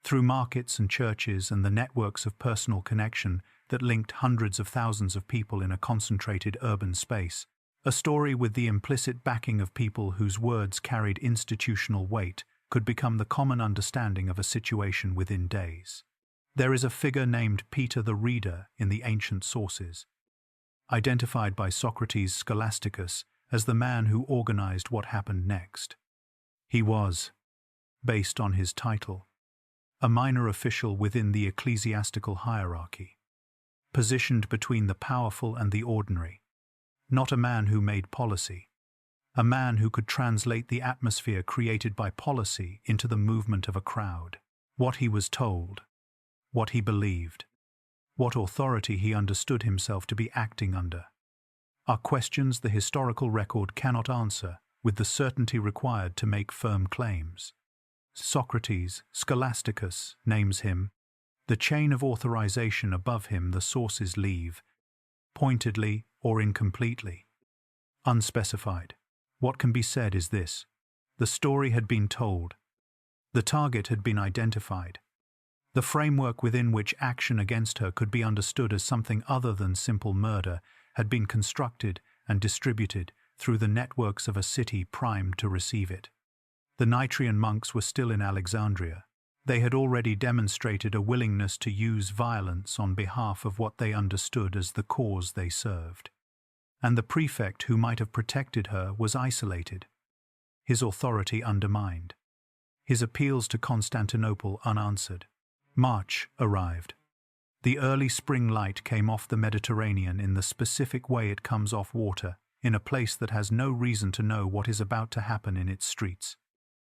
Speaker 1: Through markets and churches and the networks of personal connection that linked hundreds of thousands of people in a concentrated urban space, a story with the implicit backing of people whose words carried institutional weight could become the common understanding of a situation within days. There is a figure named Peter the Reader in the ancient sources, identified by Socrates Scholasticus as the man who organized what happened next. He was, based on his title, a minor official within the ecclesiastical hierarchy, positioned between the powerful and the ordinary, not a man who made policy, a man who could translate the atmosphere created by policy into the movement of a crowd, what he was told, what he believed, what authority he understood himself to be acting under, are questions the historical record cannot answer with the certainty required to make firm claims. Socrates, Scholasticus, names him. The chain of authorization above him the sources leave, pointedly or incompletely, unspecified. What can be said is this: the story had been told, the target had been identified, the framework within which action against her could be understood as something other than simple murder had been constructed and distributed through the networks of a city primed to receive it. The Nitrian monks were still in Alexandria. They had already demonstrated a willingness to use violence on behalf of what they understood as the cause they served. And the prefect who might have protected her was isolated, his authority undermined, his appeals to Constantinople unanswered. March arrived. The early spring light came off the Mediterranean in the specific way it comes off water, in a place that has no reason to know what is about to happen in its streets.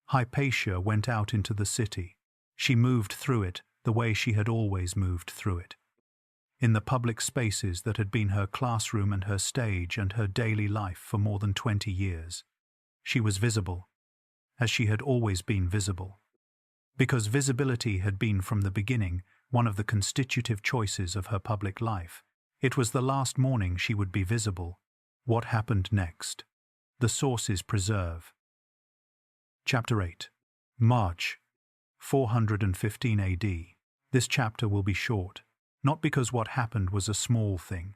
Speaker 1: Hypatia went out into the city. She moved through it the way she had always moved through it. In the public spaces that had been her classroom and her stage and her daily life for more than 20 years. She was visible, as she had always been visible. Because visibility had been from the beginning one of the constitutive choices of her public life, it was the last morning she would be visible. What happened next? The sources preserve. Chapter 8. March, 415 AD. This chapter will be short, not because what happened was a small thing,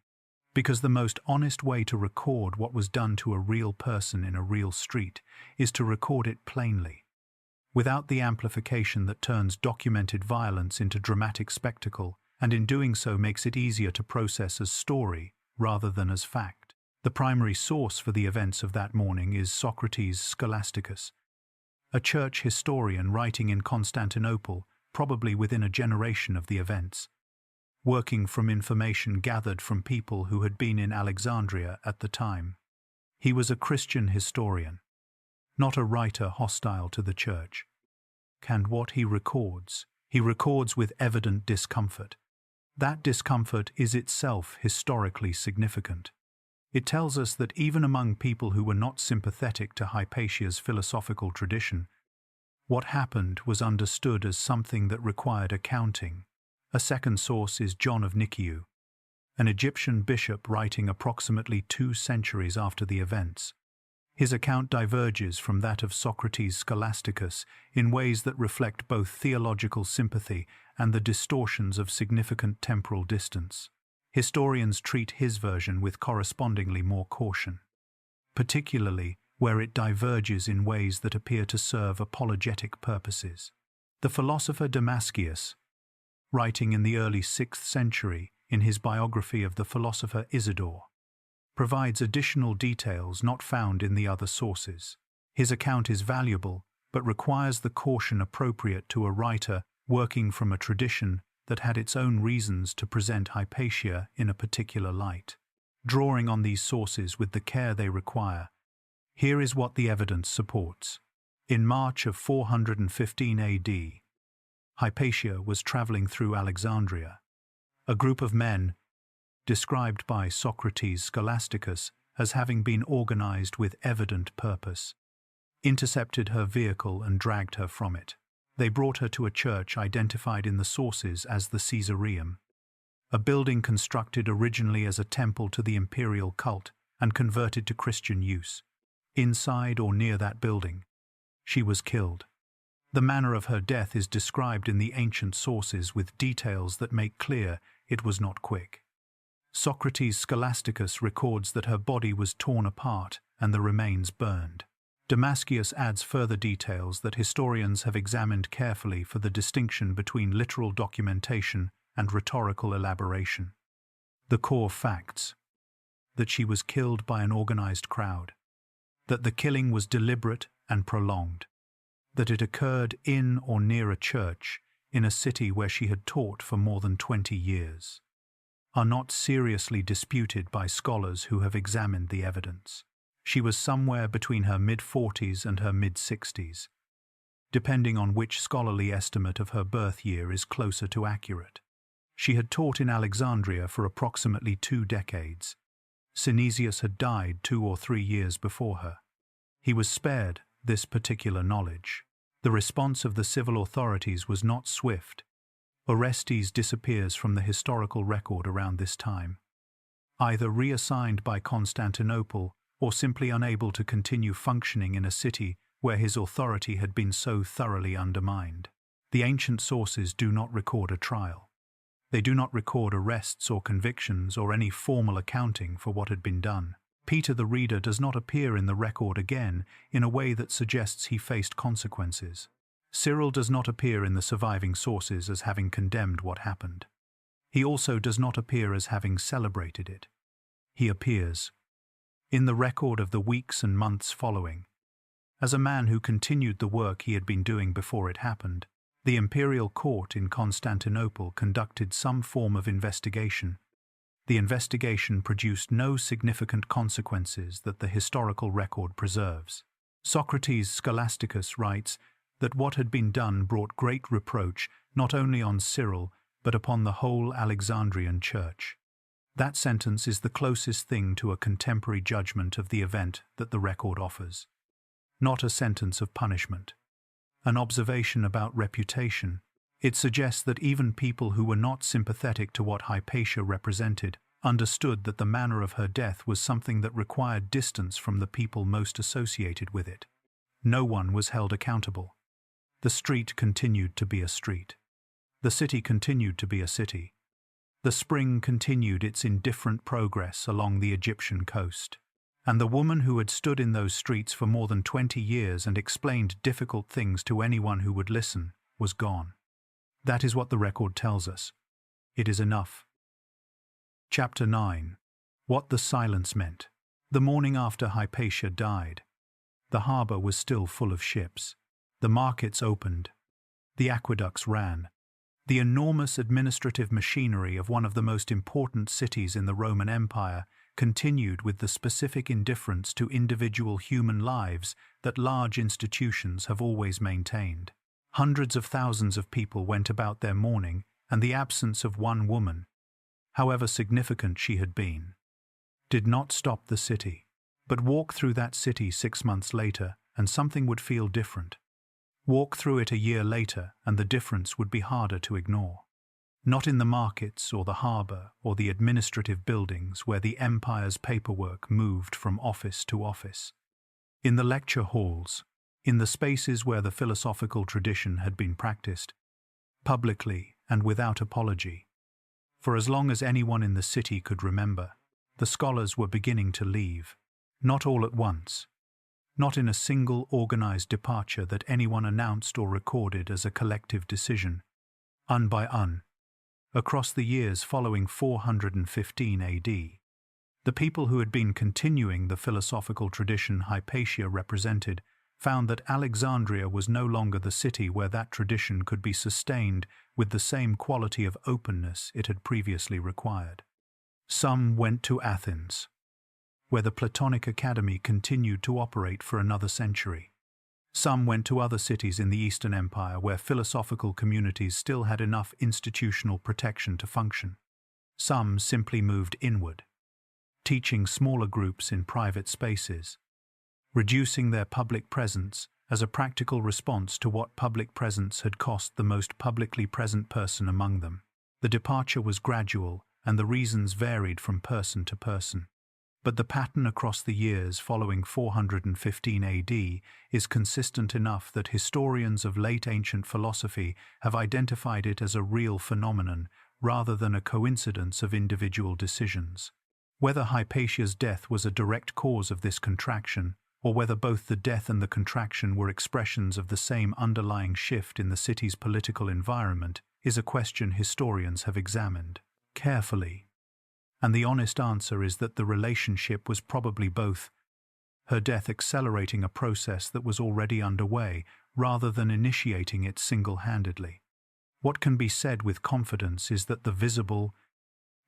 Speaker 1: because the most honest way to record what was done to a real person in a real street is to record it plainly, without the amplification that turns documented violence into dramatic spectacle, and in doing so makes it easier to process as story rather than as fact. The primary source for the events of that morning is Socrates Scholasticus, a church historian writing in Constantinople, probably within a generation of the events, working from information gathered from people who had been in Alexandria at the time. He was a Christian historian, not a writer hostile to the church. And what he records with evident discomfort. That discomfort is itself historically significant. It tells us that even among people who were not sympathetic to Hypatia's philosophical tradition, what happened was understood as something that required accounting. A second source is John of Nicaea, an Egyptian bishop writing approximately 2 centuries after the events. His account diverges from that of Socrates Scholasticus in ways that reflect both theological sympathy and the distortions of significant temporal distance. Historians treat his version with correspondingly more caution, particularly where it diverges in ways that appear to serve apologetic purposes. The philosopher Damascius, writing in the early 6th century in his biography of the philosopher Isidore, provides additional details not found in the other sources. His account is valuable, but requires the caution appropriate to a writer working from a tradition that had its own reasons to present Hypatia in a particular light. Drawing on these sources with the care they require, here is what the evidence supports. In March of 415 AD, Hypatia was traveling through Alexandria. A group of men, described by Socrates Scholasticus as having been organized with evident purpose, intercepted her vehicle and dragged her from it. They brought her to a church identified in the sources as the Caesareum, a building constructed originally as a temple to the imperial cult and converted to Christian use. Inside or near that building, she was killed. The manner of her death is described in the ancient sources with details that make clear it was not quick. Socrates Scholasticus records that her body was torn apart and the remains burned. Damascius adds further details that historians have examined carefully for the distinction between literal documentation and rhetorical elaboration. The core facts: that she was killed by an organized crowd, that the killing was deliberate and prolonged, that it occurred in or near a church in a city where she had taught for more than 20 years, are not seriously disputed by scholars who have examined the evidence. She was somewhere between her mid-40s and her mid-60s, depending on which scholarly estimate of her birth year is closer to accurate. She had taught in Alexandria for approximately 2 decades. Synesius had died 2 or 3 years before her. He was spared this particular knowledge. The response of the civil authorities was not swift. Orestes disappears from the historical record around this time, either reassigned by Constantinople or simply unable to continue functioning in a city where his authority had been so thoroughly undermined. The ancient sources do not record a trial. They do not record arrests or convictions or any formal accounting for what had been done. Peter the reader does not appear in the record again in a way that suggests he faced consequences. Cyril does not appear in the surviving sources as having condemned what happened. He also does not appear as having celebrated it. He appears, in the record of the weeks and months following, as a man who continued the work he had been doing before it happened. The imperial court in Constantinople conducted some form of investigation. The investigation produced no significant consequences that the historical record preserves. Socrates Scholasticus writes that what had been done brought great reproach not only on Cyril but upon the whole Alexandrian church. That sentence is the closest thing to a contemporary judgment of the event that the record offers. Not a sentence of punishment. An observation about reputation. It suggests that even people who were not sympathetic to what Hypatia represented understood that the manner of her death was something that required distance from the people most associated with it. No one was held accountable. The street continued to be a street. The city continued to be a city. The spring continued its indifferent progress along the Egyptian coast. And the woman who had stood in those streets for more than 20 years and explained difficult things to anyone who would listen was gone. That is what the record tells us. It is enough. Chapter 9. What the silence meant. The morning after Hypatia died, the harbour was still full of ships. The markets opened. The aqueducts ran. The enormous administrative machinery of one of the most important cities in the Roman Empire continued with the specific indifference to individual human lives that large institutions have always maintained. Hundreds of thousands of people went about their mourning, and the absence of one woman, however significant she had been, did not stop the city. But walk through that city 6 months later, and something would feel different. Walk through it a year later, and the difference would be harder to ignore. Not in the markets or the harbour or the administrative buildings where the empire's paperwork moved from office to office. In the lecture halls, in the spaces where the philosophical tradition had been practiced, publicly and without apology. For as long as anyone in the city could remember, the scholars were beginning to leave. Not all at once. Not in a single organized departure that anyone announced or recorded as a collective decision. Un by un. Across the years following 415 AD, the people who had been continuing the philosophical tradition Hypatia represented found that Alexandria was no longer the city where that tradition could be sustained with the same quality of openness it had previously required. Some went to Athens, where the Platonic Academy continued to operate for another century. Some went to other cities in the Eastern Empire where philosophical communities still had enough institutional protection to function. Some simply moved inward, teaching smaller groups in private spaces, reducing their public presence as a practical response to what public presence had cost the most publicly present person among them. The departure was gradual, and the reasons varied from person to person. But the pattern across the years following 415 AD is consistent enough that historians of late ancient philosophy have identified it as a real phenomenon rather than a coincidence of individual decisions. Whether Hypatia's death was a direct cause of this contraction, or whether both the death and the contraction were expressions of the same underlying shift in the city's political environment, is a question historians have examined carefully. And the honest answer is that the relationship was probably both, her death accelerating a process that was already underway rather than initiating it single-handedly. What can be said with confidence is that the visible,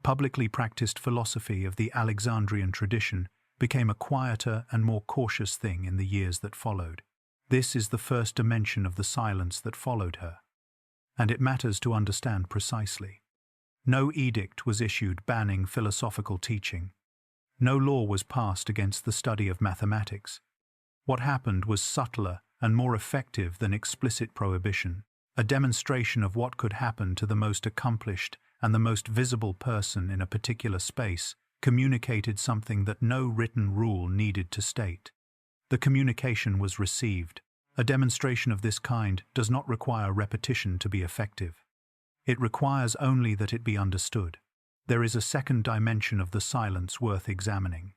Speaker 1: publicly practiced philosophy of the Alexandrian tradition became a quieter and more cautious thing in the years that followed. This is the first dimension of the silence that followed her, and it matters to understand precisely. No edict was issued banning philosophical teaching. No law was passed against the study of mathematics. What happened was subtler and more effective than explicit prohibition, a demonstration of what could happen to the most accomplished and the most visible person in a particular space communicated something that no written rule needed to state. The communication was received. A demonstration of this kind does not require repetition to be effective. It requires only that it be understood. There is a second dimension of the silence worth examining.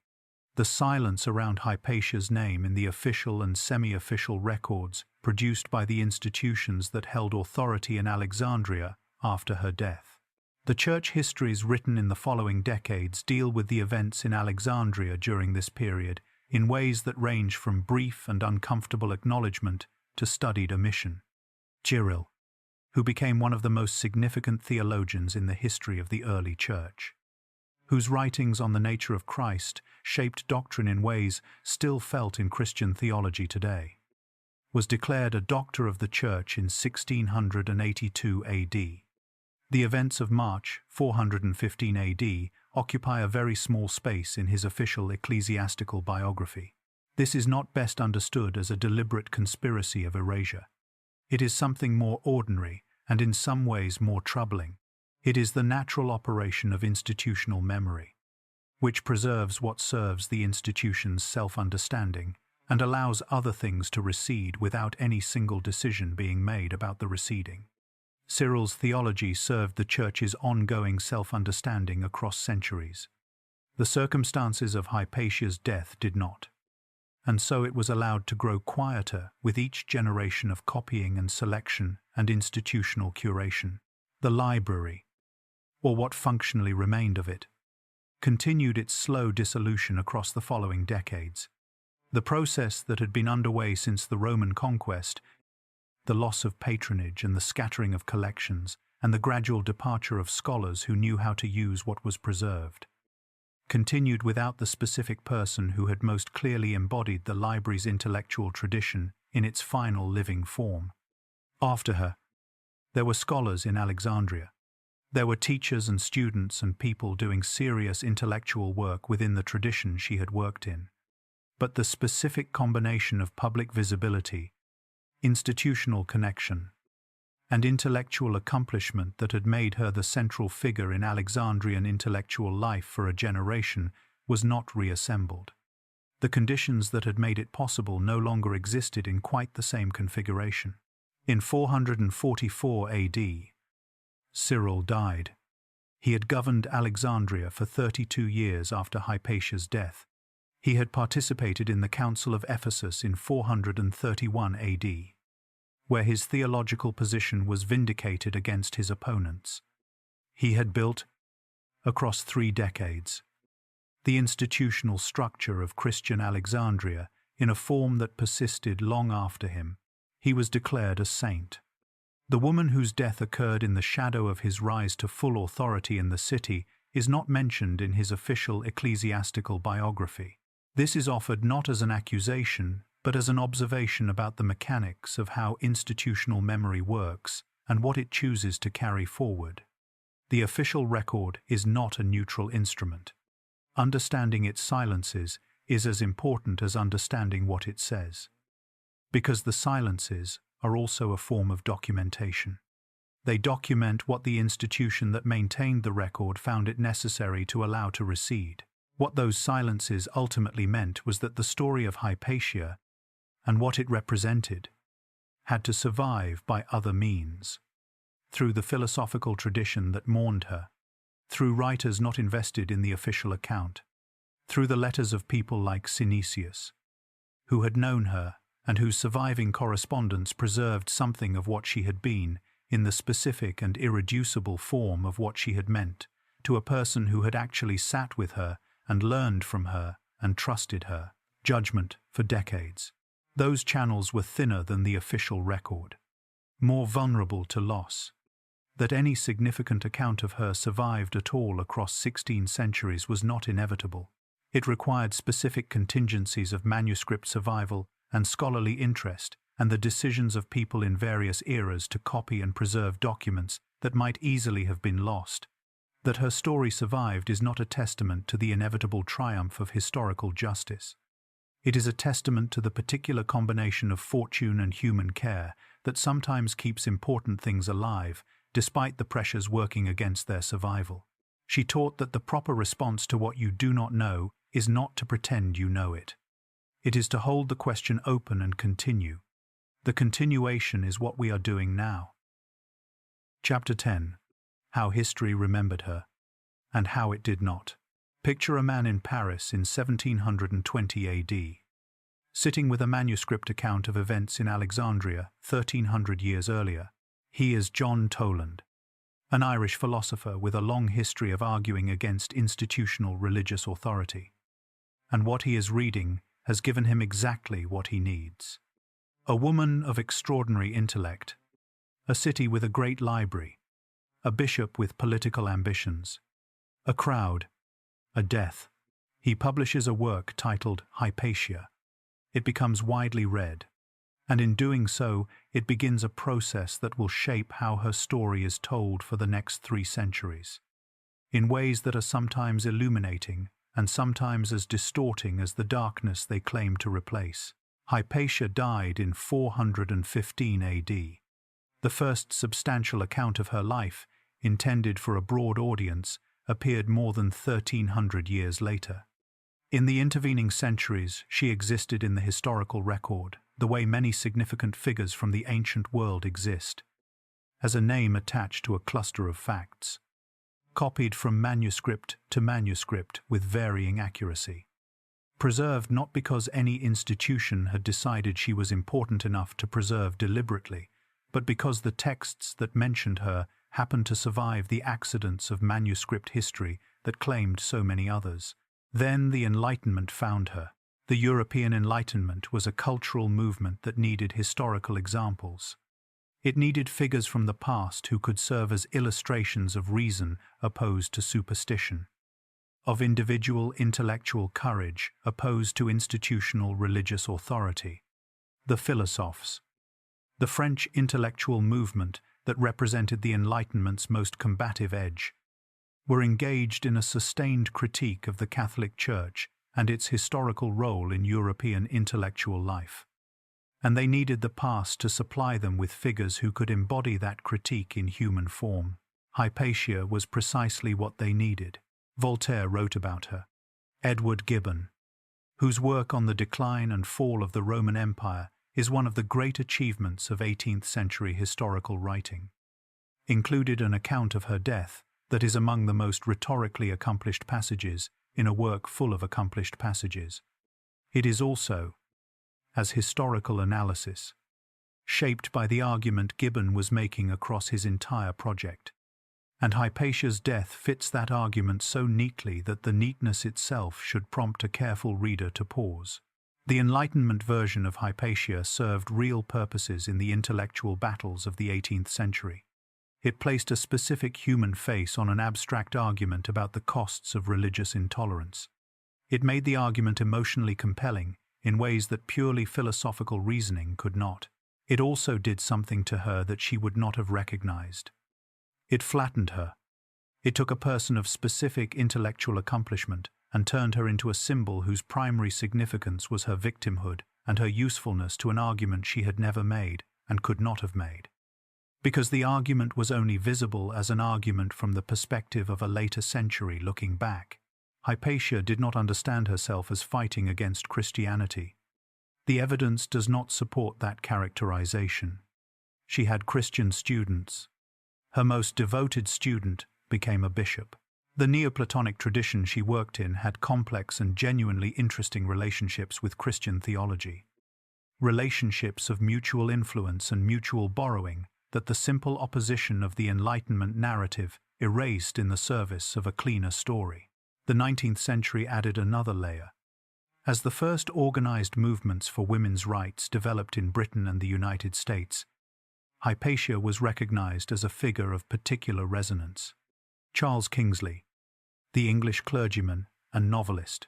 Speaker 1: The silence around Hypatia's name in the official and semi-official records produced by the institutions that held authority in Alexandria after her death. The church histories written in the following decades deal with the events in Alexandria during this period in ways that range from brief and uncomfortable acknowledgement to studied omission. Cyril, who became one of the most significant theologians in the history of the early church, whose writings on the nature of Christ shaped doctrine in ways still felt in Christian theology today, was declared a doctor of the church in 1682 AD. The events of March 415 AD occupy a very small space in his official ecclesiastical biography. This is not best understood as a deliberate conspiracy of erasure. It is something more ordinary and in some ways more troubling. It is the natural operation of institutional memory, which preserves what serves the institution's self-understanding and allows other things to recede without any single decision being made about the receding. Cyril's theology served the Church's ongoing self-understanding across centuries. The circumstances of Hypatia's death did not, and so it was allowed to grow quieter with each generation of copying and selection and institutional curation. The library, or what functionally remained of it, continued its slow dissolution across the following decades. The process that had been underway since the Roman conquest, the loss of patronage and the scattering of collections, and the gradual departure of scholars who knew how to use what was preserved, continued without the specific person who had most clearly embodied the library's intellectual tradition in its final living form. After her, there were scholars in Alexandria. There were teachers and students and people doing serious intellectual work within the tradition she had worked in. But the specific combination of public visibility, institutional connection, and intellectual accomplishment that had made her the central figure in Alexandrian intellectual life for a generation was not reassembled. The conditions that had made it possible no longer existed in quite the same configuration. In 444 AD, Cyril died. He had governed Alexandria for 32 years after Hypatia's death. He had participated in the Council of Ephesus in 431 AD, where his theological position was vindicated against his opponents. He had built, across 3 decades, the institutional structure of Christian Alexandria in a form that persisted long after him. He was declared a saint. The woman whose death occurred in the shadow of his rise to full authority in the city is not mentioned in his official ecclesiastical biography. This is offered not as an accusation, but as an observation about the mechanics of how institutional memory works and what it chooses to carry forward. The official record is not a neutral instrument. Understanding its silences is as important as understanding what it says, because the silences are also a form of documentation. They document what the institution that maintained the record found it necessary to allow to recede. What those silences ultimately meant was that the story of Hypatia and what it represented had to survive by other means, through the philosophical tradition that mourned her, through writers not invested in the official account, through the letters of people like Synesius, who had known her and whose surviving correspondence preserved something of what she had been in the specific and irreducible form of what she had meant to a person who had actually sat with her and learned from her and trusted her judgment for decades. Those channels were thinner than the official record, more vulnerable to loss. That any significant account of her survived at all across 16 centuries was not inevitable. It required specific contingencies of manuscript survival and scholarly interest and the decisions of people in various eras to copy and preserve documents that might easily have been lost. That her story survived is not a testament to the inevitable triumph of historical justice. It is a testament to the particular combination of fortune and human care that sometimes keeps important things alive, despite the pressures working against their survival. She taught that the proper response to what you do not know is not to pretend you know it. It is to hold the question open and continue. The continuation is what we are doing now. Chapter 10. How history remembered her, and how it did not. Picture a man in Paris in 1720 AD, sitting with a manuscript account of events in Alexandria 1300 years earlier. He is John Toland, an Irish philosopher with a long history of arguing against institutional religious authority. And what he is reading has given him exactly what he needs. A woman of extraordinary intellect, a city with a great library, a bishop with political ambitions, a crowd, a death. He publishes a work titled Hypatia. It becomes widely read, and in doing so, it begins a process that will shape how her story is told for the next 3 centuries, in ways that are sometimes illuminating and sometimes as distorting as the darkness they claim to replace. Hypatia died in 415 AD. The first substantial account of her life, intended for a broad audience, appeared more than 1300 years later. In the intervening centuries, she existed in the historical record, the way many significant figures from the ancient world exist, as a name attached to a cluster of facts, copied from manuscript to manuscript with varying accuracy. Preserved not because any institution had decided she was important enough to preserve deliberately, but because the texts that mentioned her happened to survive the accidents of manuscript history that claimed so many others. Then the Enlightenment found her. The European Enlightenment was a cultural movement that needed historical examples. It needed figures from the past who could serve as illustrations of reason opposed to superstition, of individual intellectual courage opposed to institutional religious authority. The philosophers, the French intellectual movement that represented the Enlightenment's most combative edge, were engaged in a sustained critique of the Catholic Church and its historical role in European intellectual life. And they needed the past to supply them with figures who could embody that critique in human form. Hypatia was precisely what they needed. Voltaire wrote about her. Edward Gibbon, whose work on the decline and fall of the Roman Empire is one of the great achievements of 18th century historical writing, included an account of her death that is among the most rhetorically accomplished passages in a work full of accomplished passages. It is also, as historical analysis, shaped by the argument Gibbon was making across his entire project. And Hypatia's death fits that argument so neatly that the neatness itself should prompt a careful reader to pause. The Enlightenment version of Hypatia served real purposes in the intellectual battles of the 18th century. It placed a specific human face on an abstract argument about the costs of religious intolerance. It made the argument emotionally compelling in ways that purely philosophical reasoning could not. It also did something to her that she would not have recognized. It flattened her. It took a person of specific intellectual accomplishment and turned her into a symbol whose primary significance was her victimhood and her usefulness to an argument she had never made and could not have made. Because the argument was only visible as an argument from the perspective of a later century looking back, Hypatia did not understand herself as fighting against Christianity. The evidence does not support that characterization. She had Christian students. Her most devoted student became a bishop. The Neoplatonic tradition she worked in had complex and genuinely interesting relationships with Christian theology. Relationships of mutual influence and mutual borrowing that the simple opposition of the Enlightenment narrative erased in the service of a cleaner story. The 19th century added another layer. As the first organized movements for women's rights developed in Britain and the United States, Hypatia was recognized as a figure of particular resonance. Charles Kingsley, the English clergyman and novelist,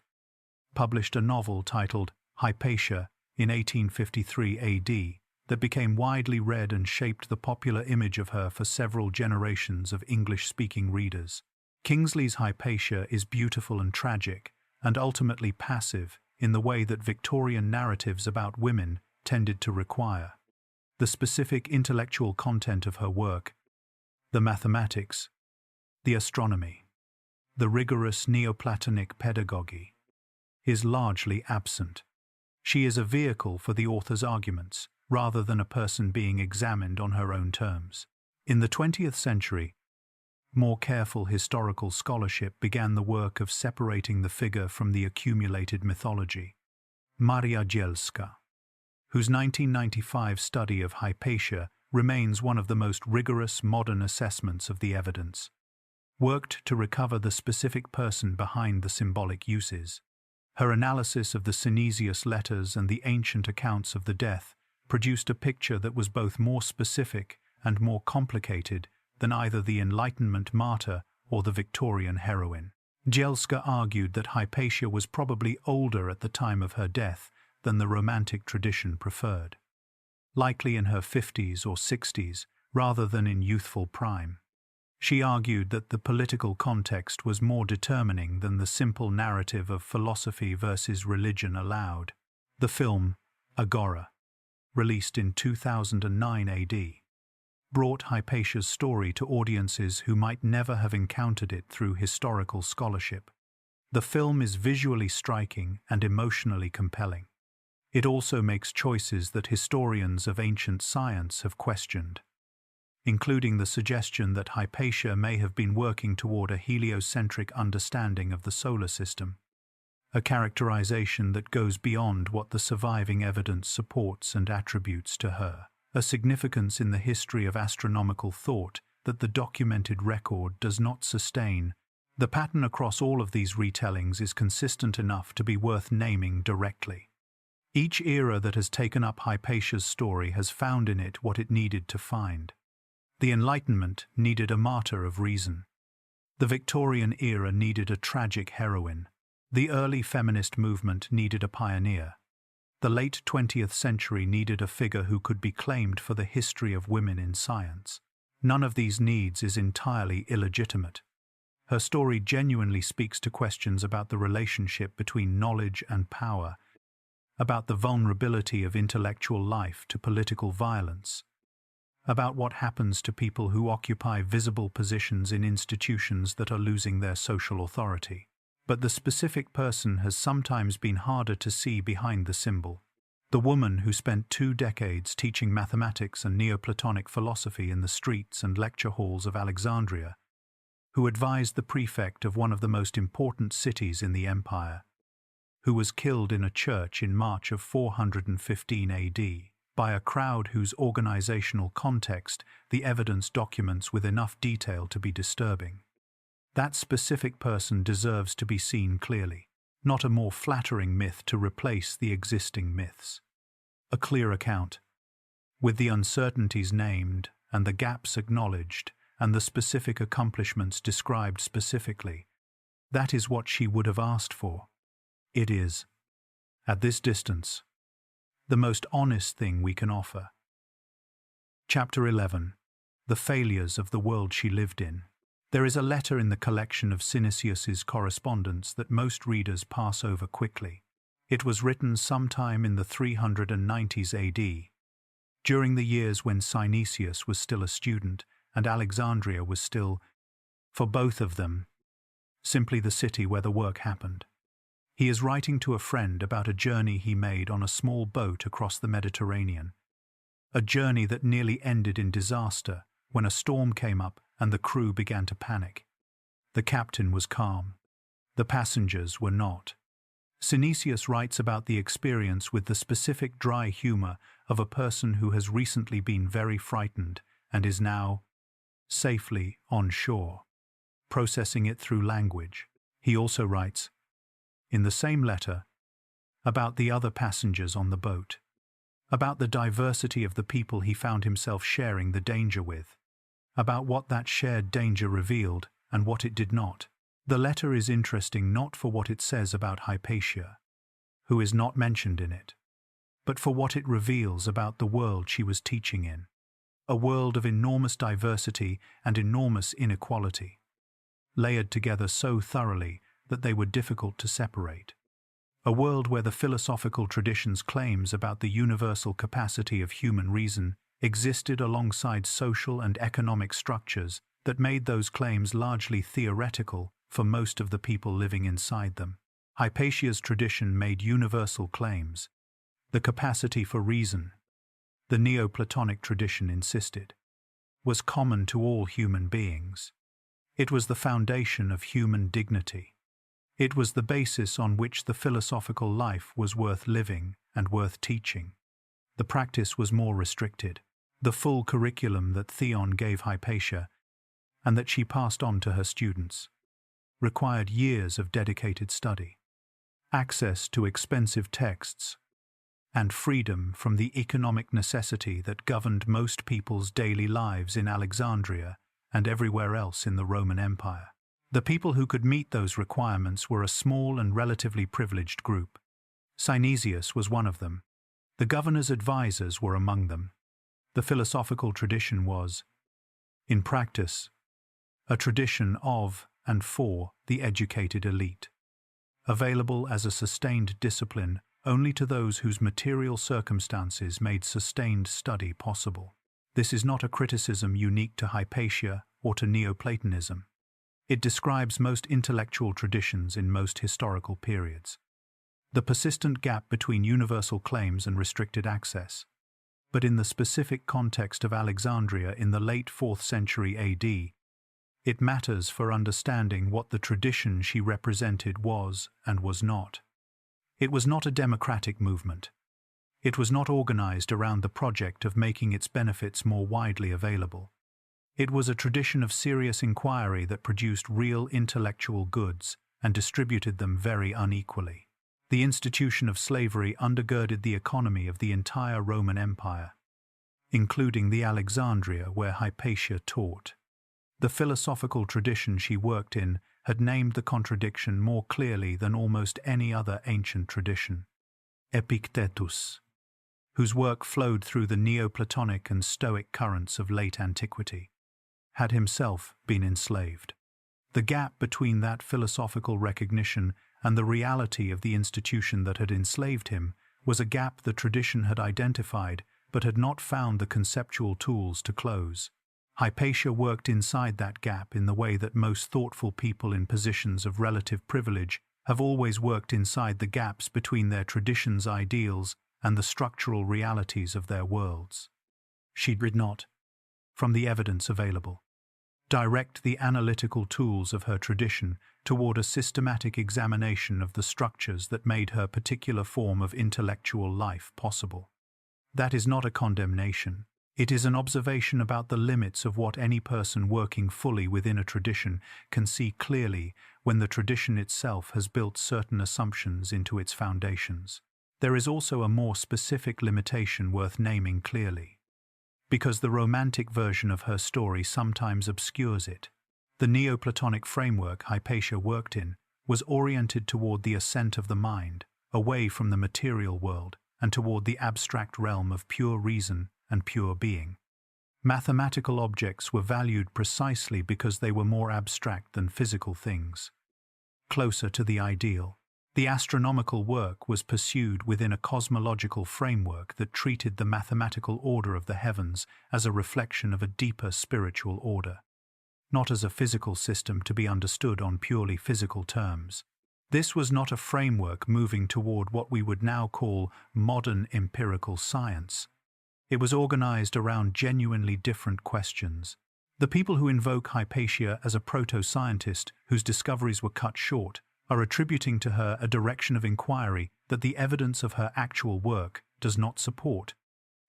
Speaker 1: published a novel titled Hypatia in 1853 AD that became widely read and shaped the popular image of her for several generations of English-speaking readers. Kingsley's Hypatia is beautiful and tragic, and ultimately passive in the way that Victorian narratives about women tended to require. The specific intellectual content of her work, the mathematics, the astronomy, the rigorous Neoplatonic pedagogy, is largely absent. She is a vehicle for the author's arguments, rather than a person being examined on her own terms. In the 20th century, more careful historical scholarship began the work of separating the figure from the accumulated mythology. Maria Dzielska, whose 1995 study of Hypatia remains one of the most rigorous modern assessments of the evidence, worked to recover the specific person behind the symbolic uses. Her analysis of the Synesius letters and the ancient accounts of the death produced a picture that was both more specific and more complicated than either the Enlightenment martyr or the Victorian heroine. Dzielska argued that Hypatia was probably older at the time of her death than the Romantic tradition preferred, likely in her 50s or 60s rather than in youthful prime. She argued that the political context was more determining than the simple narrative of philosophy versus religion allowed. The film, Agora, released in 2009 AD, brought Hypatia's story to audiences who might never have encountered it through historical scholarship. The film is visually striking and emotionally compelling. It also makes choices that historians of ancient science have questioned, including the suggestion that Hypatia may have been working toward a heliocentric understanding of the solar system, a characterization that goes beyond what the surviving evidence supports and attributes to her, a significance in the history of astronomical thought that the documented record does not sustain. The pattern across all of these retellings is consistent enough to be worth naming directly. Each era that has taken up Hypatia's story has found in it what it needed to find. The Enlightenment needed a martyr of reason. The Victorian era needed a tragic heroine. The early feminist movement needed a pioneer. The late 20th century needed a figure who could be claimed for the history of women in science. None of these needs is entirely illegitimate. Her story genuinely speaks to questions about the relationship between knowledge and power, about the vulnerability of intellectual life to political violence, about what happens to people who occupy visible positions in institutions that are losing their social authority. But the specific person has sometimes been harder to see behind the symbol. The woman who spent 2 decades teaching mathematics and Neoplatonic philosophy in the streets and lecture halls of Alexandria, who advised the prefect of one of the most important cities in the empire, who was killed in a church in March of 415 AD, by a crowd whose organizational context the evidence documents with enough detail to be disturbing. That specific person deserves to be seen clearly, not a more flattering myth to replace the existing myths. A clear account, with the uncertainties named and the gaps acknowledged and the specific accomplishments described specifically. That is what she would have asked for. It is, at this distance, the most honest thing we can offer. Chapter 11. The Failures of the World She Lived in. There is a letter in the collection of Synesius's correspondence that most readers pass over quickly. It was written sometime in the 390s AD, during the years when Synesius was still a student and Alexandria was still, for both of them, simply the city where the work happened. He is writing to a friend about a journey he made on a small boat across the Mediterranean, a journey that nearly ended in disaster when a storm came up and the crew began to panic. The captain was calm. The passengers were not. Synesius writes about the experience with the specific dry humor of a person who has recently been very frightened and is now safely on shore, processing it through language. He also writes, in the same letter, about the other passengers on the boat, about the diversity of the people he found himself sharing the danger with, about what that shared danger revealed and what it did not. The letter is interesting not for what it says about Hypatia, who is not mentioned in it, but for what it reveals about the world she was teaching in, a world of enormous diversity and enormous inequality, layered together so thoroughly that they were difficult to separate. A world where the philosophical tradition's claims about the universal capacity of human reason existed alongside social and economic structures that made those claims largely theoretical for most of the people living inside them. Hypatia's tradition made universal claims. The capacity for reason, the Neoplatonic tradition insisted, was common to all human beings. It was the foundation of human dignity. It was the basis on which the philosophical life was worth living and worth teaching. The practice was more restricted. The full curriculum that Theon gave Hypatia, and that she passed on to her students, required years of dedicated study, access to expensive texts, and freedom from the economic necessity that governed most people's daily lives in Alexandria and everywhere else in the Roman Empire. The people who could meet those requirements were a small and relatively privileged group. Synesius was one of them. The governor's advisors were among them. The philosophical tradition was, in practice, a tradition of and for the educated elite, available as a sustained discipline only to those whose material circumstances made sustained study possible. This is not a criticism unique to Hypatia or to Neoplatonism. It describes most intellectual traditions in most historical periods. The persistent gap between universal claims and restricted access. But in the specific context of Alexandria in the late 4th century AD, it matters for understanding what the tradition she represented was and was not. It was not a democratic movement. It was not organized around the project of making its benefits more widely available. It was a tradition of serious inquiry that produced real intellectual goods and distributed them very unequally. The institution of slavery undergirded the economy of the entire Roman Empire, including the Alexandria where Hypatia taught. The philosophical tradition she worked in had named the contradiction more clearly than almost any other ancient tradition. Epictetus, whose work flowed through the Neoplatonic and Stoic currents of late antiquity, had himself been enslaved. The gap between that philosophical recognition and the reality of the institution that had enslaved him was a gap the tradition had identified but had not found the conceptual tools to close. Hypatia worked inside that gap in the way that most thoughtful people in positions of relative privilege have always worked inside the gaps between their tradition's ideals and the structural realities of their worlds. She did not, from the evidence available, direct the analytical tools of her tradition toward a systematic examination of the structures that made her particular form of intellectual life possible. That is not a condemnation. It is an observation about the limits of what any person working fully within a tradition can see clearly when the tradition itself has built certain assumptions into its foundations. There is also a more specific limitation worth naming clearly, because the romantic version of her story sometimes obscures it. The Neoplatonic framework Hypatia worked in was oriented toward the ascent of the mind, away from the material world, and toward the abstract realm of pure reason and pure being. Mathematical objects were valued precisely because they were more abstract than physical things, closer to the ideal. The astronomical work was pursued within a cosmological framework that treated the mathematical order of the heavens as a reflection of a deeper spiritual order, not as a physical system to be understood on purely physical terms. This was not a framework moving toward what we would now call modern empirical science. It was organized around genuinely different questions. The people who invoke Hypatia as a proto-scientist whose discoveries were cut short are attributing to her a direction of inquiry that the evidence of her actual work does not support.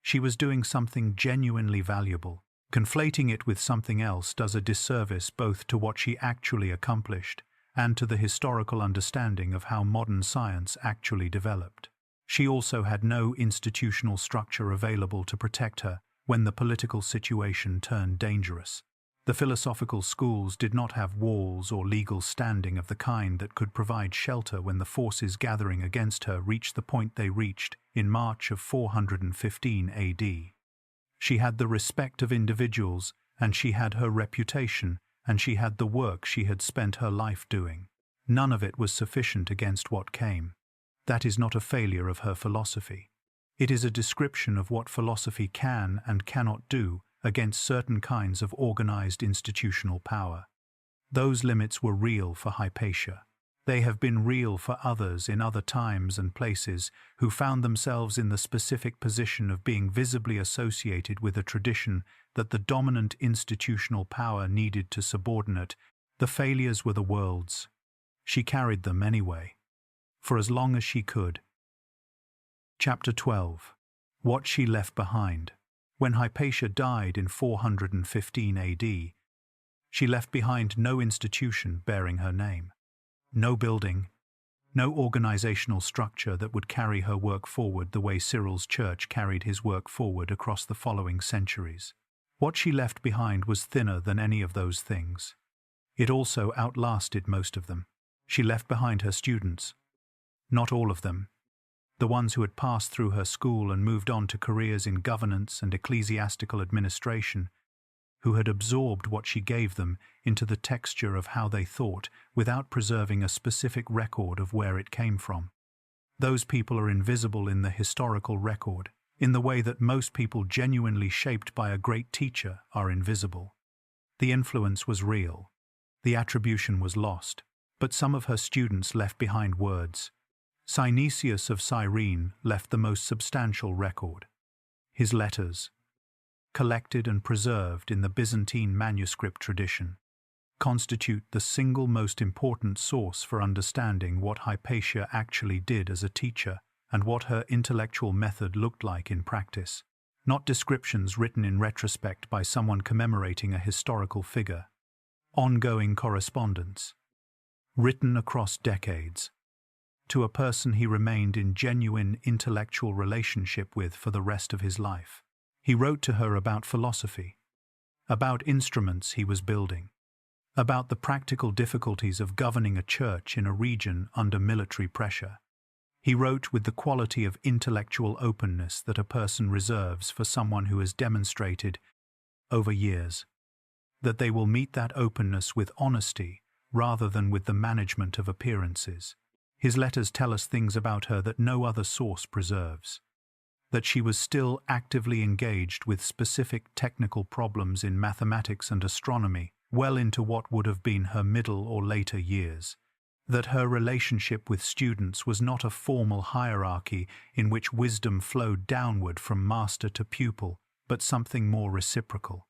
Speaker 1: She was doing something genuinely valuable. Conflating it with something else does a disservice both to what she actually accomplished and to the historical understanding of how modern science actually developed. She also had no institutional structure available to protect her when the political situation turned dangerous. The philosophical schools did not have walls or legal standing of the kind that could provide shelter when the forces gathering against her reached the point they reached in March of 415 AD. She had the respect of individuals, and she had her reputation, and she had the work she had spent her life doing. None of it was sufficient against what came. That is not a failure of her philosophy. It is a description of what philosophy can and cannot do against certain kinds of organized institutional power. Those limits were real for Hypatia. They have been real for others in other times and places who found themselves in the specific position of being visibly associated with a tradition that the dominant institutional power needed to subordinate. The failures were the world's. She carried them anyway, for as long as she could. Chapter 12. What she left behind. When Hypatia died in 415 AD, she left behind no institution bearing her name, no building, no organizational structure that would carry her work forward the way Cyril's church carried his work forward across the following centuries. What she left behind was thinner than any of those things. It also outlasted most of them. She left behind her students. Not all of them. The ones who had passed through her school and moved on to careers in governance and ecclesiastical administration, who had absorbed what she gave them into the texture of how they thought without preserving a specific record of where it came from. Those people are invisible in the historical record, in the way that most people genuinely shaped by a great teacher are invisible. The influence was real. The attribution was lost, but some of her students left behind words. Synesius of Cyrene left the most substantial record. His letters, collected and preserved in the Byzantine manuscript tradition, constitute the single most important source for understanding what Hypatia actually did as a teacher and what her intellectual method looked like in practice, not descriptions written in retrospect by someone commemorating a historical figure. Ongoing correspondence, written across decades, to a person he remained in genuine intellectual relationship with for the rest of his life. He wrote to her about philosophy, about instruments he was building, about the practical difficulties of governing a church in a region under military pressure. He wrote with the quality of intellectual openness that a person reserves for someone who has demonstrated, over years, that they will meet that openness with honesty rather than with the management of appearances. His letters tell us things about her that no other source preserves. That she was still actively engaged with specific technical problems in mathematics and astronomy well into what would have been her middle or later years. That her relationship with students was not a formal hierarchy in which wisdom flowed downward from master to pupil, but something more reciprocal.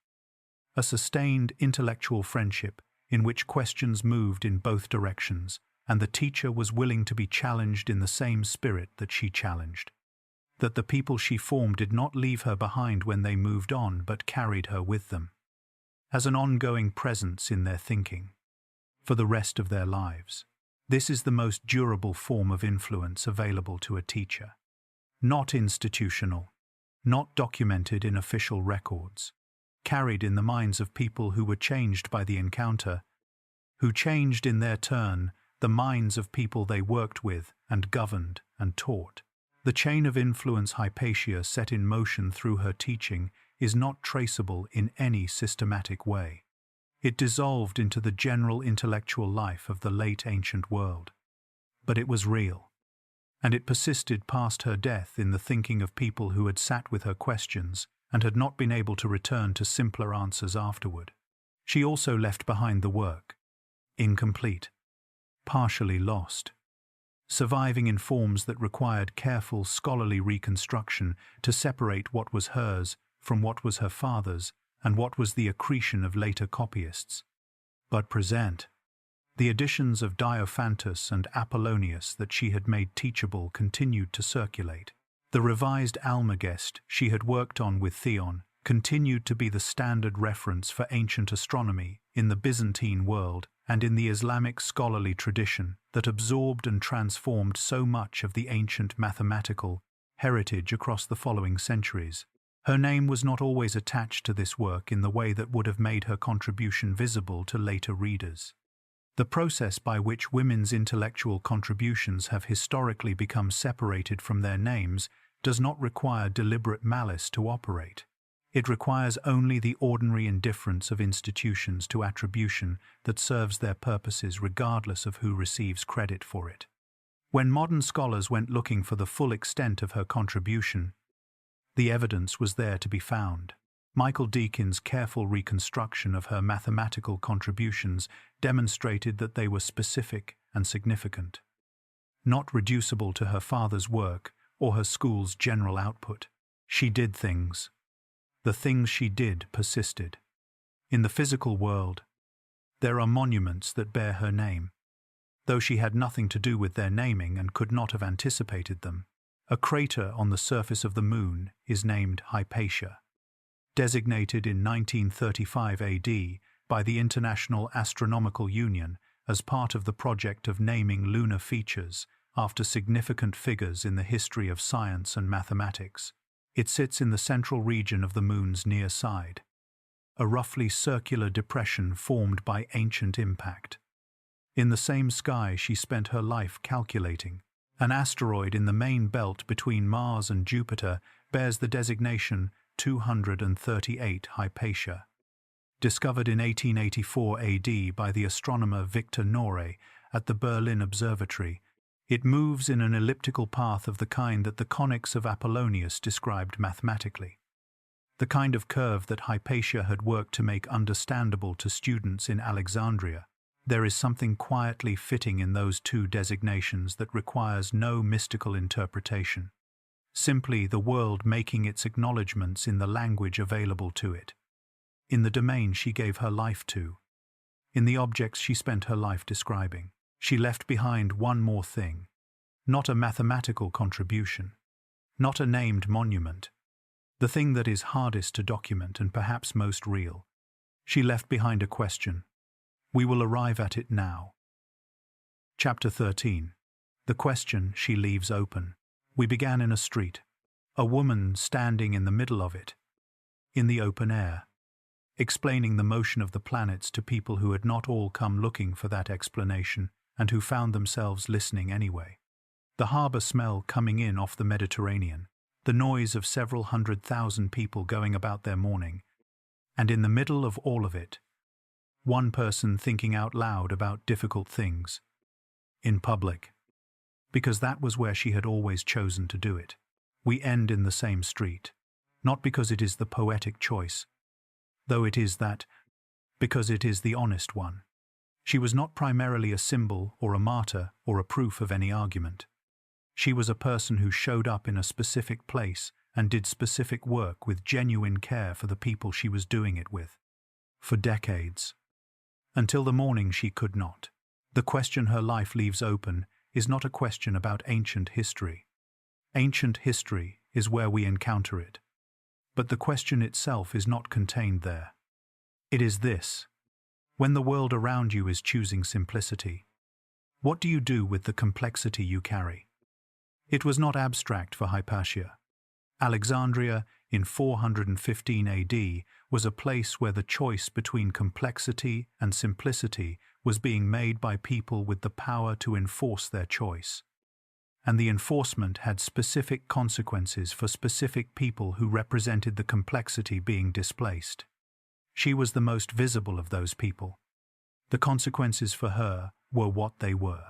Speaker 1: A sustained intellectual friendship in which questions moved in both directions, and the teacher was willing to be challenged in the same spirit that she challenged. That the people she formed did not leave her behind when they moved on, but carried her with them, as an ongoing presence in their thinking, for the rest of their lives. This is the most durable form of influence available to a teacher. Not institutional, not documented in official records, carried in the minds of people who were changed by the encounter, who changed in their turn the minds of people they worked with and governed and taught. The chain of influence Hypatia set in motion through her teaching is not traceable in any systematic way. It dissolved into the general intellectual life of the late ancient world. But it was real, and it persisted past her death in the thinking of people who had sat with her questions and had not been able to return to simpler answers afterward. She also left behind the work, incomplete, partially lost, surviving in forms that required careful scholarly reconstruction to separate what was hers from what was her father's and what was the accretion of later copyists. But present, the editions of Diophantus and Apollonius that she had made teachable continued to circulate. The revised Almagest she had worked on with Theon continued to be the standard reference for ancient astronomy in the Byzantine world and in the Islamic scholarly tradition that absorbed and transformed so much of the ancient mathematical heritage across the following centuries. Her name was not always attached to this work in the way that would have made her contribution visible to later readers. The process by which women's intellectual contributions have historically become separated from their names does not require deliberate malice to operate. It requires only the ordinary indifference of institutions to attribution that serves their purposes regardless of who receives credit for it. When modern scholars went looking for the full extent of her contribution, the evidence was there to be found. Michael Deakin's careful reconstruction of her mathematical contributions demonstrated that they were specific and significant, not reducible to her father's work or her school's general output. She did things. The things she did persisted. In the physical world, there are monuments that bear her name, though she had nothing to do with their naming and could not have anticipated them. A crater on the surface of the moon is named Hypatia, designated in 1935 AD by the International Astronomical Union as part of the project of naming lunar features after significant figures in the history of science and mathematics. It sits in the central region of the moon's near side, a roughly circular depression formed by ancient impact. In the same sky she spent her life calculating. An asteroid in the main belt between Mars and Jupiter bears the designation 238 Hypatia. Discovered in 1884 AD by the astronomer Victor Nore at the Berlin Observatory, it moves in an elliptical path of the kind that the conics of Apollonius described mathematically, the kind of curve that Hypatia had worked to make understandable to students in Alexandria. There is something quietly fitting in those two designations that requires no mystical interpretation, simply the world making its acknowledgments in the language available to it, in the domain she gave her life to, in the objects she spent her life describing. She left behind one more thing, not a mathematical contribution, not a named monument, the thing that is hardest to document and perhaps most real. She left behind a question. We will arrive at it now. Chapter 13. The question she leaves open. We began in a street, a woman standing in the middle of it, in the open air, explaining the motion of the planets to people who had not all come looking for that explanation and who found themselves listening anyway. The harbour smell coming in off the Mediterranean, the noise of several 100,000 people going about their morning, and in the middle of all of it, one person thinking out loud about difficult things, in public, because that was where she had always chosen to do it. We end in the same street, not because it is the poetic choice, though it is that, because it is the honest one. She was not primarily a symbol or a martyr or a proof of any argument. She was a person who showed up in a specific place and did specific work with genuine care for the people she was doing it with. For decades. Until the morning she could not. The question her life leaves open is not a question about ancient history. Ancient history is where we encounter it. But the question itself is not contained there. It is this. When the world around you is choosing simplicity, what do you do with the complexity you carry? It was not abstract for Hypatia. Alexandria, in 415 AD, was a place where the choice between complexity and simplicity was being made by people with the power to enforce their choice. And the enforcement had specific consequences for specific people who represented the complexity being displaced. She was the most visible of those people. The consequences for her were what they were.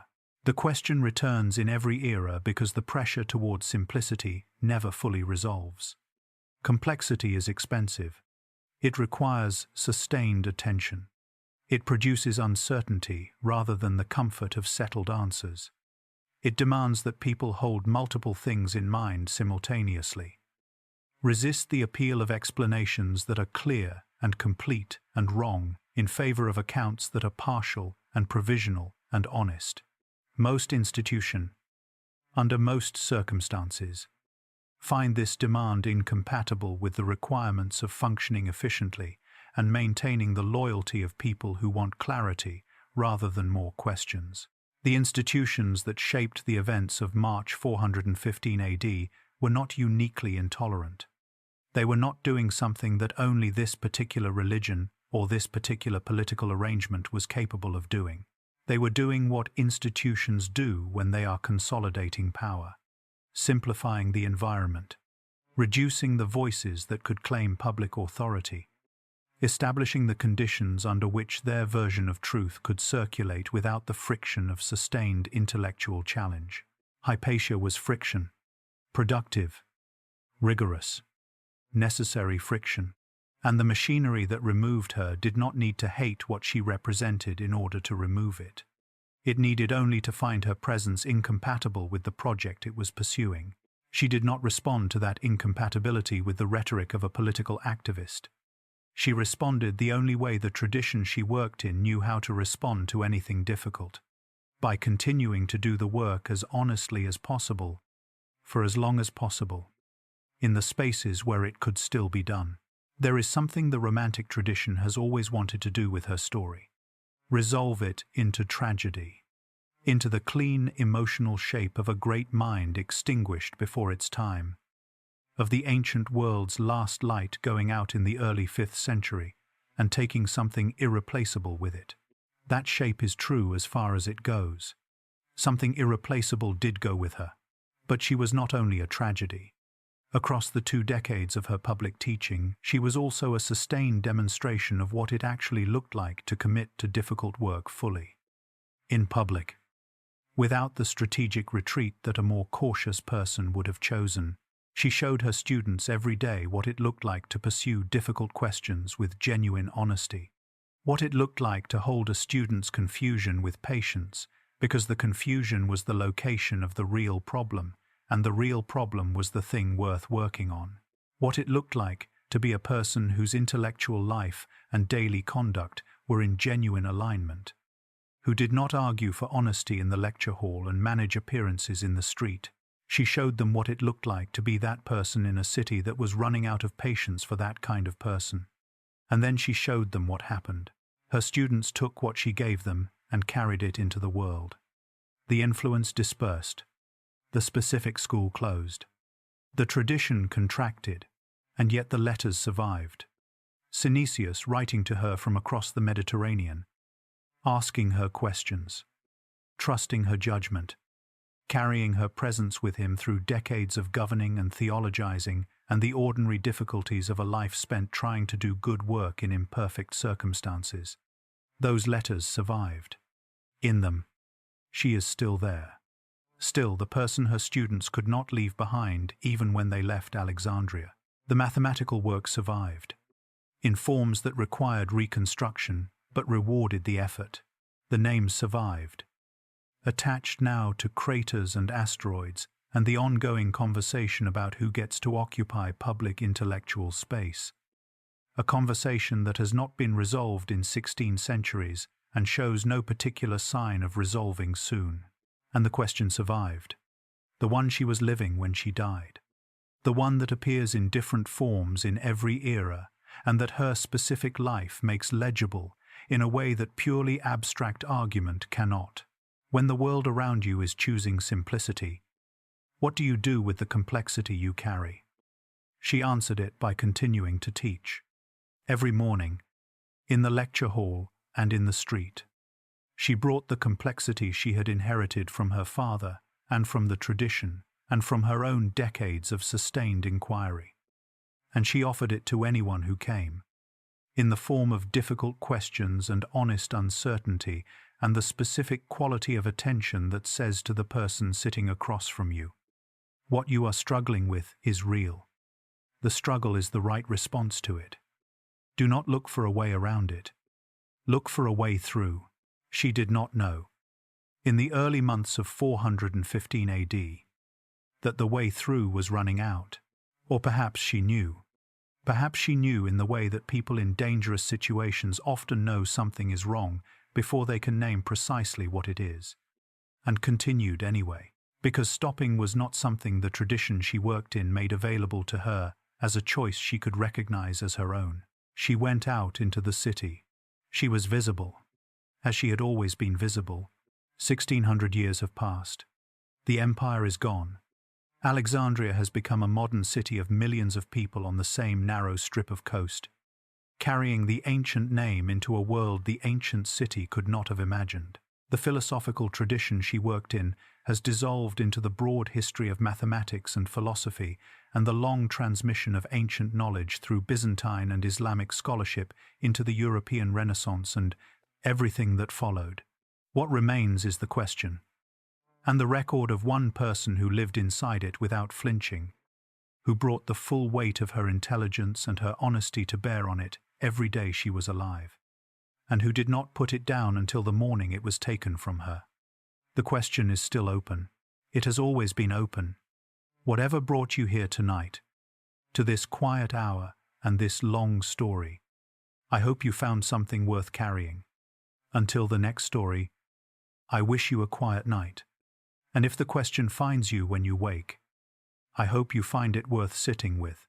Speaker 1: The question returns in every era because the pressure towards simplicity never fully resolves. Complexity is expensive. It requires sustained attention. It produces uncertainty rather than the comfort of settled answers. It demands that people hold multiple things in mind simultaneously. Resist the appeal of explanations that are clear and complete and wrong in favor of accounts that are partial and provisional and honest. Most institutions, under most circumstances, find this demand incompatible with the requirements of functioning efficiently and maintaining the loyalty of people who want clarity rather than more questions. The institutions that shaped the events of March 415 AD were not uniquely intolerant. They were not doing something that only this particular religion or this particular political arrangement was capable of doing. They were doing what institutions do when they are consolidating power, simplifying the environment, reducing the voices that could claim public authority, establishing the conditions under which their version of truth could circulate without the friction of sustained intellectual challenge. Hypatia was friction, productive, rigorous, necessary friction, and the machinery that removed her did not need to hate what she represented in order to remove it. It needed only to find her presence incompatible with the project it was pursuing. She did not respond to that incompatibility with the rhetoric of a political activist. She responded the only way the tradition she worked in knew how to respond to anything difficult, by continuing to do the work as honestly as possible, for as long as possible, in the spaces where it could still be done. There is something the Romantic tradition has always wanted to do with her story. Resolve it into tragedy, into the clean emotional shape of a great mind extinguished before its time, of the ancient world's last light going out in the early 5th century and taking something irreplaceable with it. That shape is true as far as it goes. Something irreplaceable did go with her, but she was not only a tragedy. Across the 2 decades of her public teaching, she was also a sustained demonstration of what it actually looked like to commit to difficult work fully. In public, without the strategic retreat that a more cautious person would have chosen, she showed her students every day what it looked like to pursue difficult questions with genuine honesty, what it looked like to hold a student's confusion with patience, because the confusion was the location of the real problem, and the real problem was the thing worth working on. What it looked like to be a person whose intellectual life and daily conduct were in genuine alignment, who did not argue for honesty in the lecture hall and manage appearances in the street. She showed them what it looked like to be that person in a city that was running out of patience for that kind of person. And then she showed them what happened. Her students took what she gave them and carried it into the world. The influence dispersed. The specific school closed. The tradition contracted, and yet the letters survived. Synesius writing to her from across the Mediterranean, asking her questions, trusting her judgment, carrying her presence with him through decades of governing and theologizing and the ordinary difficulties of a life spent trying to do good work in imperfect circumstances. Those letters survived. In them, she is still there. Still the person her students could not leave behind even when they left Alexandria. The mathematical work survived, in forms that required reconstruction but rewarded the effort. The names survived, attached now to craters and asteroids and the ongoing conversation about who gets to occupy public intellectual space. A conversation that has not been resolved in 16 centuries and shows no particular sign of resolving soon. And the question survived, the one she was living when she died, the one that appears in different forms in every era and that her specific life makes legible in a way that purely abstract argument cannot. When the world around you is choosing simplicity, what do you do with the complexity you carry? She answered it by continuing to teach. Every morning, in the lecture hall and in the street, she brought the complexity she had inherited from her father and from the tradition and from her own decades of sustained inquiry. And she offered it to anyone who came, in the form of difficult questions and honest uncertainty and the specific quality of attention that says to the person sitting across from you, what you are struggling with is real. The struggle is the right response to it. Do not look for a way around it. Look for a way through. She did not know, in the early months of 415 AD, that the way through was running out. Or perhaps she knew. Perhaps she knew in the way that people in dangerous situations often know something is wrong before they can name precisely what it is, and continued anyway, because stopping was not something the tradition she worked in made available to her as a choice she could recognize as her own. She went out into the city. She was visible, as she had always been visible. 1600 years have passed. The empire is gone. Alexandria has become a modern city of millions of people on the same narrow strip of coast, carrying the ancient name into a world the ancient city could not have imagined. The philosophical tradition she worked in has dissolved into the broad history of mathematics and philosophy and the long transmission of ancient knowledge through Byzantine and Islamic scholarship into the European Renaissance and everything that followed. What remains is the question, and the record of one person who lived inside it without flinching, who brought the full weight of her intelligence and her honesty to bear on it every day she was alive, and who did not put it down until the morning it was taken from her. The question is still open. It has always been open. Whatever brought you here tonight, to this quiet hour and this long story, I hope you found something worth carrying. Until the next story, I wish you a quiet night. And if the question finds you when you wake, I hope you find it worth sitting with.